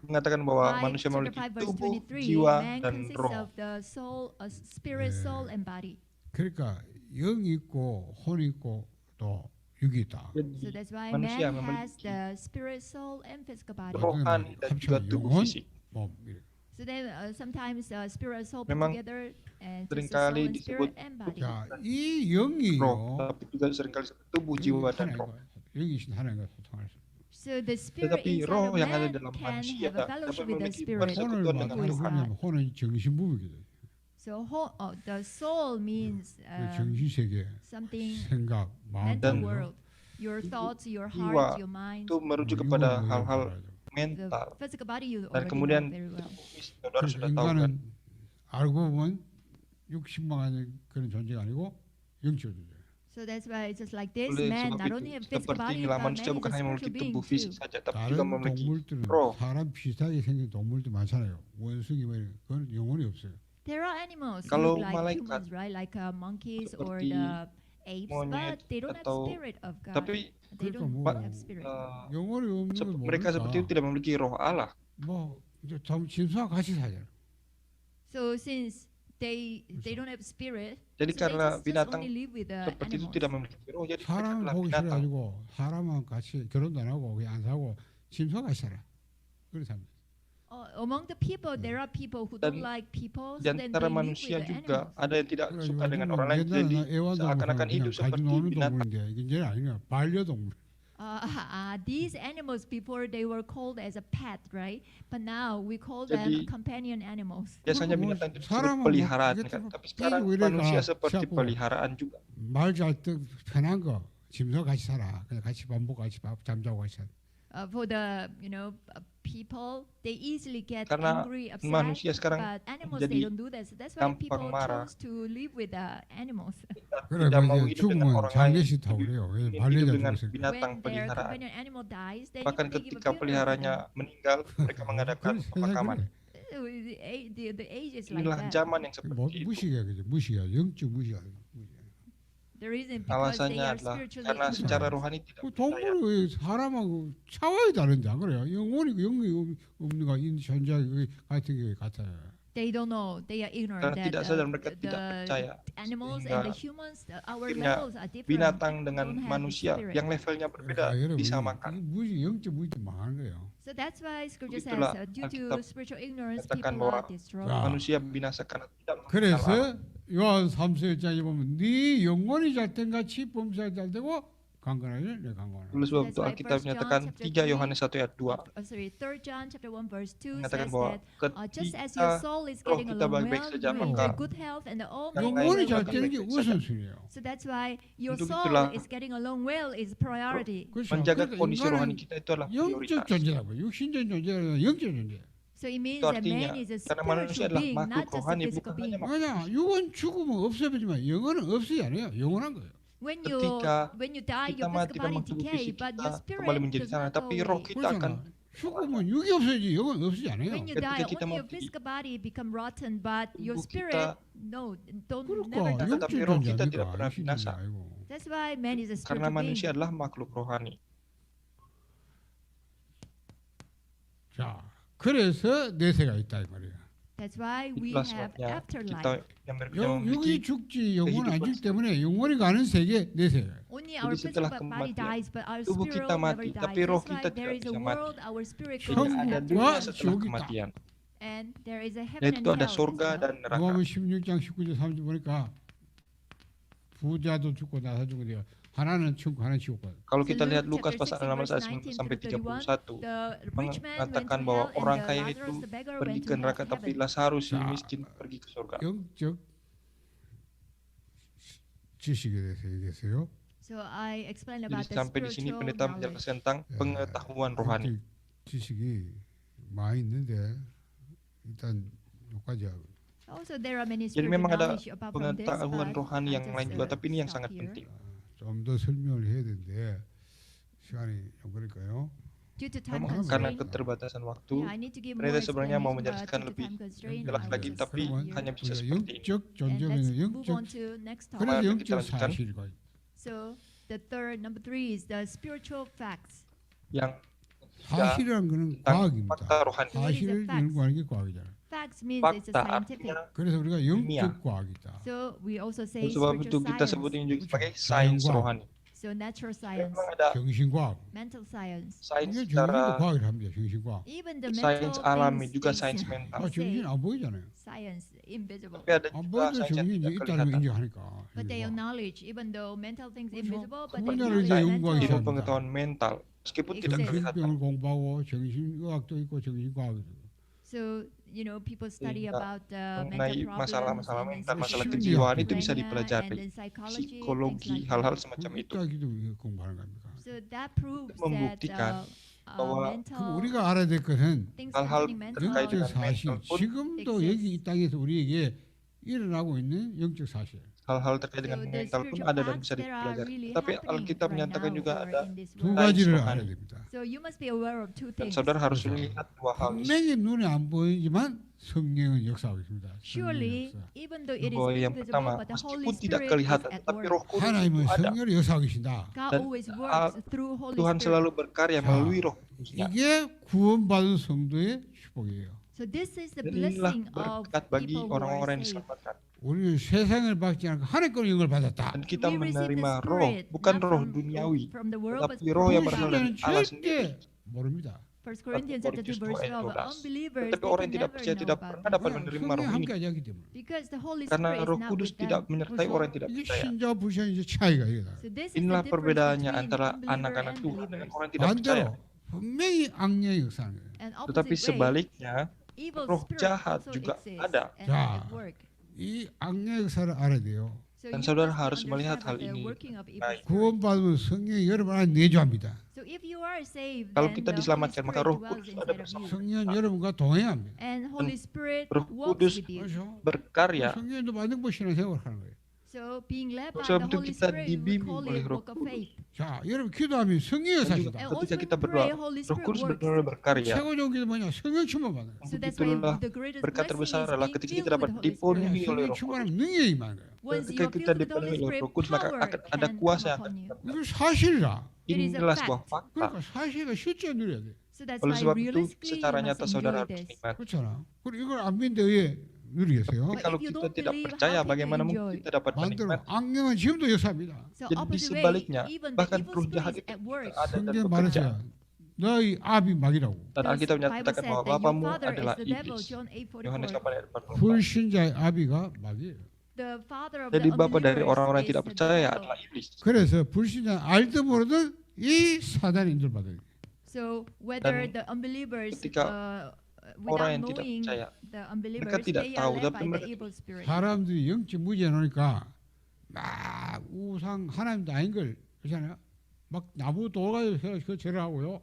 mengatakan bahwa 5, manusia chapter memiliki 5 verse tubuh, 23, jiwa, man dan consists roh. of the soul, spirit, soul, and body. 그러니까 영이 있고 혼이 있고 또 육이 있다. So Jadi that's why manusia man has memiliki the spirit, soul, and physical body. rohani dan juga 합쳐 tubuh 영혼, fisik. 몸. 이렇게. So then sometimes spirit, soul put Memang together, and just the seringkali soul and disebut spirit and body. 자, 이 roh, 영이요. tapi juga seringkali disebut tubuh, jiwa, dan roh. 영이신 하나님과 소통할 수. So the spirit Tetapi inside roh of yang ada man dalam can manusia have a fellowship dapat with the memiliki spirit. 혼을 persekutuan dengan who is Tuhan. 말하면 혼은 정신부비거든. So the soul means 정신 세계, something 생각, 마음, mental Dan world. Your thoughts, your jiwa heart, your mind. Itu merujuk 육은 kepada 뭐예요, hal-hal 말하죠. The mental. physical body you Dan already know kemudian very well. tubuh fisik, saudara 그래서 sudah tahu kan. 인간은 알고 보면 60만의 그런 존재가 아니고 영적 존재. So that's why it's just like this. Oleh Man sebab not only itu, have physical body, sepertilah but manusia man bukan is a hanya spiritual memiliki being tubuh too. fisik saja, tapi juga 다른 memiliki 동물들은 roh. 사람 비슷하게 생긴 동물도 많잖아요. 원숭이 뭐 이런 그건 영혼이 없어요. There are animals who Kalau look like malaikat humans, right? Like monkeys or seperti the apes, but monyet they don't have atau- spirit of God. Tapi They 그러니까 don't 뭐 have spirit. 영혼이 없는 건 mereka seperti itu 모르니까 tidak memiliki roh Allah. 뭐 이제 좀 짐승과 같이 살잖아. So since they don't have spirit, Jadi so karena they just binatang only live with the seperti itu animals. tidak memiliki roh, jadi mereka 사람을 adalah 보기 binatang. 싫어가지고 사람하고 같이 결혼도 안 하고 그냥 안 사고 짐승과 같이 살아. 그런 사람. Among the people, there are people who Dan don't like people, so Di then they antara live with manusia the juga animals. ada yang tidak 그래가지고 suka dengan 요즘은 orang lain, 옛날에 jadi 애완동물 seakan-akan 그냥 hidup 가지고 seperti 노는 binatang. 동물인데 이제 아니야 반려동물. These animals before they were called as a pet, right? But now we call them Jadi, companion animals. Biasanya 뭐 binatang itu disebut 사람은 뭐 peliharaan 이게 kan, 또 tapi sekarang 깨지고 이래가 manusia seperti 시작하고 peliharaan juga. 말 잘 듣 편한 거 짐승과 같이 살아. 그냥 같이 밥 먹고 같이 밥 잠자고 같이 살아. For the people, they easily get Karena angry, upset. manusia sekarang But animals they jadi don't do that. So that's why gampang people marah. chose to live with the animals. 그래 Tidak mau 이제 hidup dengan 죽으면 orang lain, 장례식 타고 그래요. 왜 ingin hidup 반려자 dengan 죽었을 때. binatang When their peliharaan. companion animal dies, then Bahkan they give a ketika funeral to peliharanya meninggal, mereka mengadakan 그래, 세상에 pemakaman. 그래. them. The age is like Inilah that. zaman yang 뭐, seperti itu. 무식이야 그죠? 무식이야. 영적 무식이야. The reason because they Alasannya are adalah spiritually karena ignorant. secara rohani tidak 그 percaya. 동물이 사람하고 차원이 다른데 안 그래요? 영혼이 없는 거 존재 같은 게 같아요. They don't know. They are ignorant Karena that tidak sadar mereka tidak percaya. animals Sehingga and the humans, our akhirnya levels are different. Binatang dengan don't have manusia spirit. yang levelnya berbeda 그러니까 여러분 disamakan. 이 무식 영적 무식 망한 거예요. So that's why Scripture says, Begitulah due to Alkitab spiritual ignorance, katakan people are bahwa destroyed. 자, Manusia binasa karena tidak mengenal Allah. 그래서 요한 3서 1장에 보면 네 영혼이 잘된 같이 범사에 잘 되고 강건하니 내 강건하니. Oleh sebab That's itu why Alkitab 1 John menyatakan chapter 3 3, Yohanes 1 ayat 2 3 John chapter 1 verse 2 mengatakan says bahwa that just as your ketika soul is roh getting kita along baik-baik well, saja, you're in maka the good health and the all yang may 영혼이 well 잘 be. 되는 게 우선순위예요. So that's why your Untuk soul itulah is getting along well is priority. 그렇죠. menjaga 그러니까 kondisi rohani 인간은 kita itu adalah 영적 prioritas. 존재라고. 육신적 존재가 아니라 영적 존재. So it means Itu that artinya, man is a karena manusia spiritual adalah being, makhluk not just a rohani, physical bukan hanya being. 맞아. 육은 죽으면 없어지지만 영혼은 없어지 않아요. 영원한 거예요. When Ketika you die, kita your mati, physical body memang tubuh decay, fisik but kita your spirit kembali menjadi does tanah, not go tapi roh away. kita akan 그렇잖아. 죽으면 육이 없어지지 영은 없어지지 않아요. When you Ketika die, kita only your mati, physical body become rotten, but your tubuh spirit, kita- no, don't 그러니까 never die. Tetapi 영적 roh 존재 kita tidak 아니까 pernah 육신 존재 binasa. 아니고. That's why man is a Karena spiritual manusia being. adalah makhluk rohani. 자, 그래서 내세가 있다 이 말이야. That's why we Itulah have sebabnya afterlife. kita yang 육이 memiliki 죽지 영혼 안 kehidupan 죽기 때문에 영혼이 가는 세계 내세예요. Only our Jadi setelah physical body kematian, dies, but our tubuh spirit kita never mati, dies. tapi roh That's why kita there tidak is a bisa mati. world our spirit Sehingga goes Sehingga ada after dunia Wah, death. setelah surga. kematian, And there is a heaven yaitu and ada hell. as surga well. dan neraka. 누가복음 16장 19절 30절 보니까 부자도 죽고 나사 죽고 돼요. 하나는 천국, 하나는 지옥 가요. Kalau So kita lihat Luke Lukas chapter 6 pasal 6 verse ayat 19 sampai through 31, 31 the rich man went to mengatakan bahwa hell orang and kaya Lazarus itu the beggar pergi went ke to neraka, tapi heaven. Lazarus si 자, miskin pergi ke surga. 영적 지식에 대해서 얘기했어요. So I explained Jadi about the sampai di sini spiritual pendeta knowledge. menjelaskan tentang pengetahuan rohani. 영적 지식이 많이 있는데 일단 여기까지 하고. Also there are many Jadi spiritual memang ada knowledge apart from this, pengetahuan but rohani I yang just, lain juga, tapi ini yang stop sangat here. penting. 좀 더 설명을 해야 되는데 시간이 좀 그러니까요. Due to time Memang karena constraint, keterbatasan waktu, yeah, I need to give more pendeta sebenarnya mau explanation, but menjelaskan due to lebih time constraint, jelas I lagi, will tapi stop here. hanya bisa 우리가 seperti ini. 영적 And 존재는 let's move 영적 on to next 그래서 topic. Mari kita 영적 lanjutkan. 사실과 So the third, number 3 is the spiritual facts. Yang 사실이라는 거는 tentang 과학입니다. fakta rohani. 사실을 연구하는 게 과학이잖아요. Facts means it's a Fakta scientific. artinya, 그래서 우리가 ilmiah. 영적 과학이다. So we also say sebab itu spiritual kita science. sebut ini juga sebagai Kecil. sains Sayang, rohani. So natural science, Memang ada 정신과학. mental science. sains 이게 secara 정신도 과학을 합니다. 정신과학. Even the sains mental alami things juga is sains mental. 아, 정신 안 보이잖아요. science, invisible. Tapi ada 안 juga 보여도 sains yang 정신이 tidak 있다는 걸 kelihatan. 인정하니까. But they 정신과학. acknowledge, even though mental things 그렇죠. invisible, but they 그분들은 acknowledge 이제 mental. 연구가 Ilmu 있어요. pengetahuan mental meskipun tidak kelihatan. 정신병을 공부하고 정신의학도 있고 정신과학도 있고. So people study Sehingga about mengenai mental masalah-masalah problems, mental, and masalah then kejiwaan itu schizophrenia, bisa dipelajari. and then psychology, Psikologi, things like hal-hal that. semacam itu. 이따기도 공부하는 겁니다. So that proves that membuktikan bahwa 그럼 mental 우리가 알아야 될 것은 things hal-hal concerning mental terkait 영적 dengan 사실, mental pun 지금도 여기 이 땅에서 우리에게 일어나고 있는 영적 사실. hal-hal terkait dengan So the mental pun spiritual ada dan facts bisa that are dipelajari. really Tapi happening Alkitab right menyatakan now juga or ada in this 두 world. 가지를 rohani. 알아야 됩니다. So you must be aware of two Dan things. saudara harus melihat dua hal ini. 분명히 눈에 안 보이지만 성령은 역사하고 있습니다. 성령의 Surely, 역사. even though it is Bahwa yang invisible, pertama, but the Holy meskipun tidak Spirit is kelihatan, at tapi work. Roh Kudus 하나님은 itu ada. 성령을 역사하고 계신다. God Dan, always works through Holy Tuhan Spirit. selalu berkarya 자, melalui Roh Kudusnya. 이게 구원받은 성도의 축복이에요. So this is the Dan inilah blessing of berkat bagi people who orang-orang are yang saved. diselamatkan. 우리는 세상을 받지 않고 하나님 걸 영을 받았다. Dan kita We receive the menerima roh, Spirit, bukan not roh from duniawi, from the world, but tetapi roh yang from berasal God. dari 불신자는 Allah sendiri. 절대 모릅니다. 1 Corinthians chapter 2 verse 12. Unbelievers, Tetapi they orang can yang tidak never percaya know tidak about pernah that. dapat 왜냐? menerima 성령이 roh ini. 함께 하기 때문에. Because the Holy Karena Spirit is Roh not Kudus with them. tidak menyertai orang yang tidak 이게 percaya. 신자와 불신자 이제 차이가 이거다. So this is Inilah the difference perbedaannya between antara unbeliever anak-anak and Tuhan dengan believers. orang yang tidak percaya. 반대로 분명히 악령이 역사하는 거예요. And Tetapi opposite way, sebaliknya, evil roh spirit jahat also juga exists ada. and 자, at work. 이 악령의 역사를 알아야 돼요. So Dan you saudara must harus melihat understand hal the ini working of evil baik. spirit. 구원받으면 성령이 여러분 안에 내주합니다. So if you are saved, Kalau then kita the Holy diselamatkan, maka Spirit Roh dwells Kudus ada inside of bersama. you. 성령은 여러분과 동행합니다. And Holy Spirit Roh walks Kudus with you. 그렇죠? berkarya. 성령도 만능 보시는 생각을 하는 거예요. So being led by Sebab the itu Holy kita Spirit, we dibimbing call oleh it Roh walk of Kudus. faith. 자, 여러분 기도하면 성령의 Dan juga 사실이다. And ketika also kita when we berdoa, pray, Holy Roh Spirit Kudus works. benar-benar berkarya. 최고 좋은 게 뭐냐? 성령 충만 받는 거예요. So Untuk that's why itulah the greatest berkat blessing terbesar is adalah being ketika filled kita with dapat the Holy dipenuhi Spirit. oleh 성령 Roh Kudus. 충만하면 능력이 임하는 거예요. Once Ketika you are kita filled with the dipenuhi Holy oleh Spirit, Roh Kudus, maka power akan ada can kuasa come yang upon akan you. 이거 사실이라. It is a Inilah fact. sebuah fakta. 그러니까 사실과 실제 누려야 돼. So that's Oleh why sebab itu, realistically you secara must nyata saudara enjoy harus this. nikmati. 그렇잖아. 그리고 이걸 안 믿는데 왜 누리겠어요? Tapi But kalau if you kita don't tidak believe, percaya, how can you bagaimana mungkin enjoy? kita dapat 반대로 menikmati? 악령은 지금도 역사합니다. So Jadi di opposite way, sebaliknya, even the bahkan evil roh spirit jahat is itu at work. ada dan 성경 bekerja. 말했어요. 너희 아비 마귀라고. Dan Alkitab Bible menyatakan says bahwa that your bapamu father is adalah the devil, iblis. John Yohanes 8:44. 8 ayat 44. 불신자의 아비가 마귀예요. The father of Jadi the bapa dari unbelievers orang-orang yang is tidak the percaya devil. adalah iblis. 그래서 불신자 알든 모르든 이 사단이 인도를 받아요. So whether Dan the unbelievers ketika without orang yang tidak knowing percaya, the unbelievers, mereka tidak they tahu, are led tapi by the mereka evil spirit. 사람들이 영적 무지해 놓으니까 막 우상 하나님도 아닌 걸 그렇잖아요. 막 나무 돌가지고 그 절을 하고요.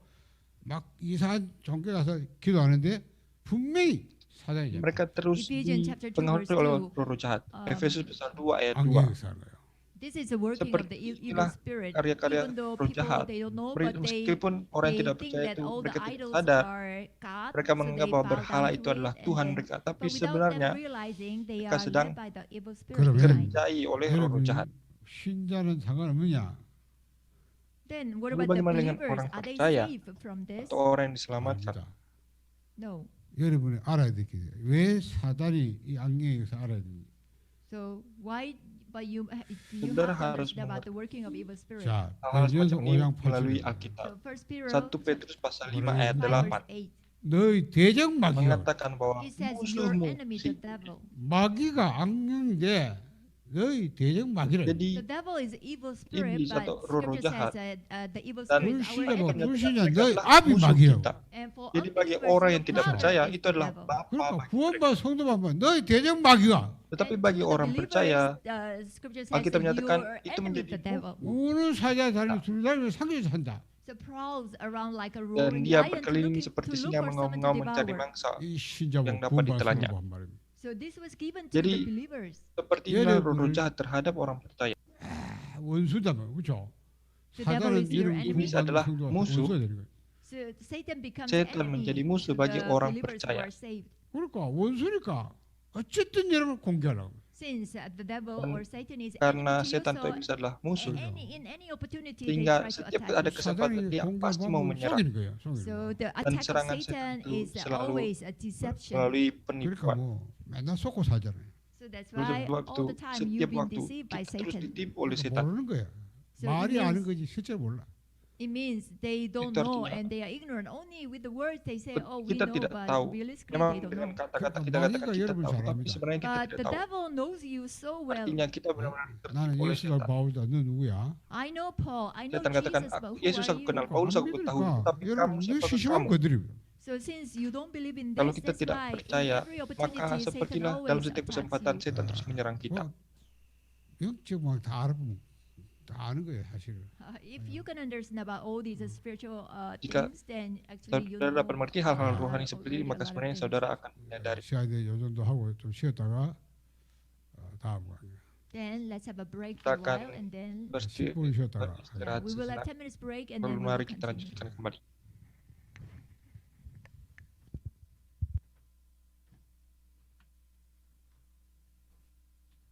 막 이상한 종교 가서 기도하는데 분명히 사단이죠. Mereka terus Ephesians chapter 2 dipengaruhi verse oleh 2, roh jahat. Efesus pasal 2 ayat 악령이 2. 역사하는 거예요. This is the working of the evil Sepertilah spirit. karya-karya Even though roh people jahat. they don't know, but Meskipun orang yang they tidak think percaya that itu all the mereka tidak idols sadar, are God, mereka so menganggap they bahwa bow berhala down itu to adalah it, Tuhan and mereka. then, Tapi but without sebenarnya them realizing they mereka are sedang led by the evil spirit. 그러면 behind. dikerjai oleh roh jahat. 여러분 신자는 상관없느냐? Then what Lalu about the bagaimana dengan believers? orang Are they percaya? safe from this? Atau orang yang diselamatkan. 아닙니다. No. 여러분이 알아야 될 게 왜 사단이 이 악령에 의해서 알아야 됩니다. So why? But you Saudara have to harus understand about the working of evil spirit. 자, Hal-hal 베드로서 semacam ini 5장 melalui 8절 Alkitab. So First Peter 1 Petrus pasal 5 ayat 5 8 verse 8. 너희 대적 마귀가 mengatakan bahwa It says your musuhmu enemy the devil. 마귀가 악령인데 너희 대적 마귀라. Jadi The devil is evil spirit, iblis but atau roh-roh scripture jahat. says that the evil Dan spirit is our 불신자고 enemy. 불신자 mereka 너희 adalah 아비 musuh 마귀라고. kita. And for Jadi bagi unbelievers, orang your yang tidak father percaya is itu the adalah devil. bapa 그러니까 bagi 구원받은 성도만 너희 대적 마귀가. Tetapi And bagi to the orang believers, percaya, scripture says Alkitab that you menyatakan are itu enemy menjadi of the devil. 우는 사자 다리 두루다리로 상에서 산다. So prowls around like a dan roaring dia lion berkeliling to seperti look singa for someone mengaum-ngaum to mencari devour. mangsa 이 신자고 yang dapat 구원받은 ditelannya. 성도만 말입니다. So this was given to Jadi, the believers. Seperti inilah roh-roh 여러분을 jahat terhadap orang percaya. 원수다면 그렇죠? The devil 사단은 is your 이런 enemy. Iblis adalah 성도가 musuh. 원수가 되는 거예요. So Satan becomes Setan enemy menjadi to musuh bagi the orang believers who percaya. are saved. 그러니까 원수니까 어쨌든 여러분을 공개하라고. Since the devil Dan or Satan is enemy Karena to you, setan so atau iblis adalah musuh, in any opportunity they sehingga try to setiap attack ada you. kesempatan 사단이 dia pasti mau 공개하면 menyerang 속이는 거예요. 속이는 So 거. the attack of serangan Satan setan itu is selalu always a deception. melalui 그러니까 penipuan. 뭐 맨날 속고 살잖아요. So that's Terus why waktu all the time setiap you've been waktu deceived by kita terus Satan. ditipu oleh 그러니까 setan. 모르는 거야. So 말이 it 아는 means, 거지 실제로 몰라. it means they don't Itu know artinya, and they are ignorant. Only with the words they say, oh, we kita know, tidak but tahu. realistically Memang they don't dengan know. kata-kata kita 그러니까 katakan 마귀가 kita 여러분 tahu, tapi 사람이다. sebenarnya kita But tidak the tahu. devil knows you so well. Artinya kita benar-benar 나는 tertipu oleh 예수가 setan. 바울다. 너 누구야? I know Paul, I know Setan katakan, Jesus, but who Yesus are aku kenal, you? Paulus 안 aku tahu, 믿으니까 tapi kamu 여러분 너 siapakah 시시만 kamu? 거드려. So since you don't believe in Kalau this, kita that's tidak why in percaya, every maka opportunity Satan sepertilah dalam always setiap attacks kesempatan you. setan terus menyerang kita. 뭐 영적 막다 알아보면 다 아는 거예요 사실은. If you can understand about all these spiritual Jika things, then actually you know. Saudara dapat mengerti hal-hal rohani already seperti ini, a maka lot of sebenarnya things. saudara akan menyadari. 시간에 요 정도 하고 좀 쉬었다가 다음 강의. Then let's have a break for a Kita akan while, and then 10분 쉬었다가 beristirahat we will have sejenak. 10 minutes break, and Lalu then we will mari kita continue. lanjutkan kembali.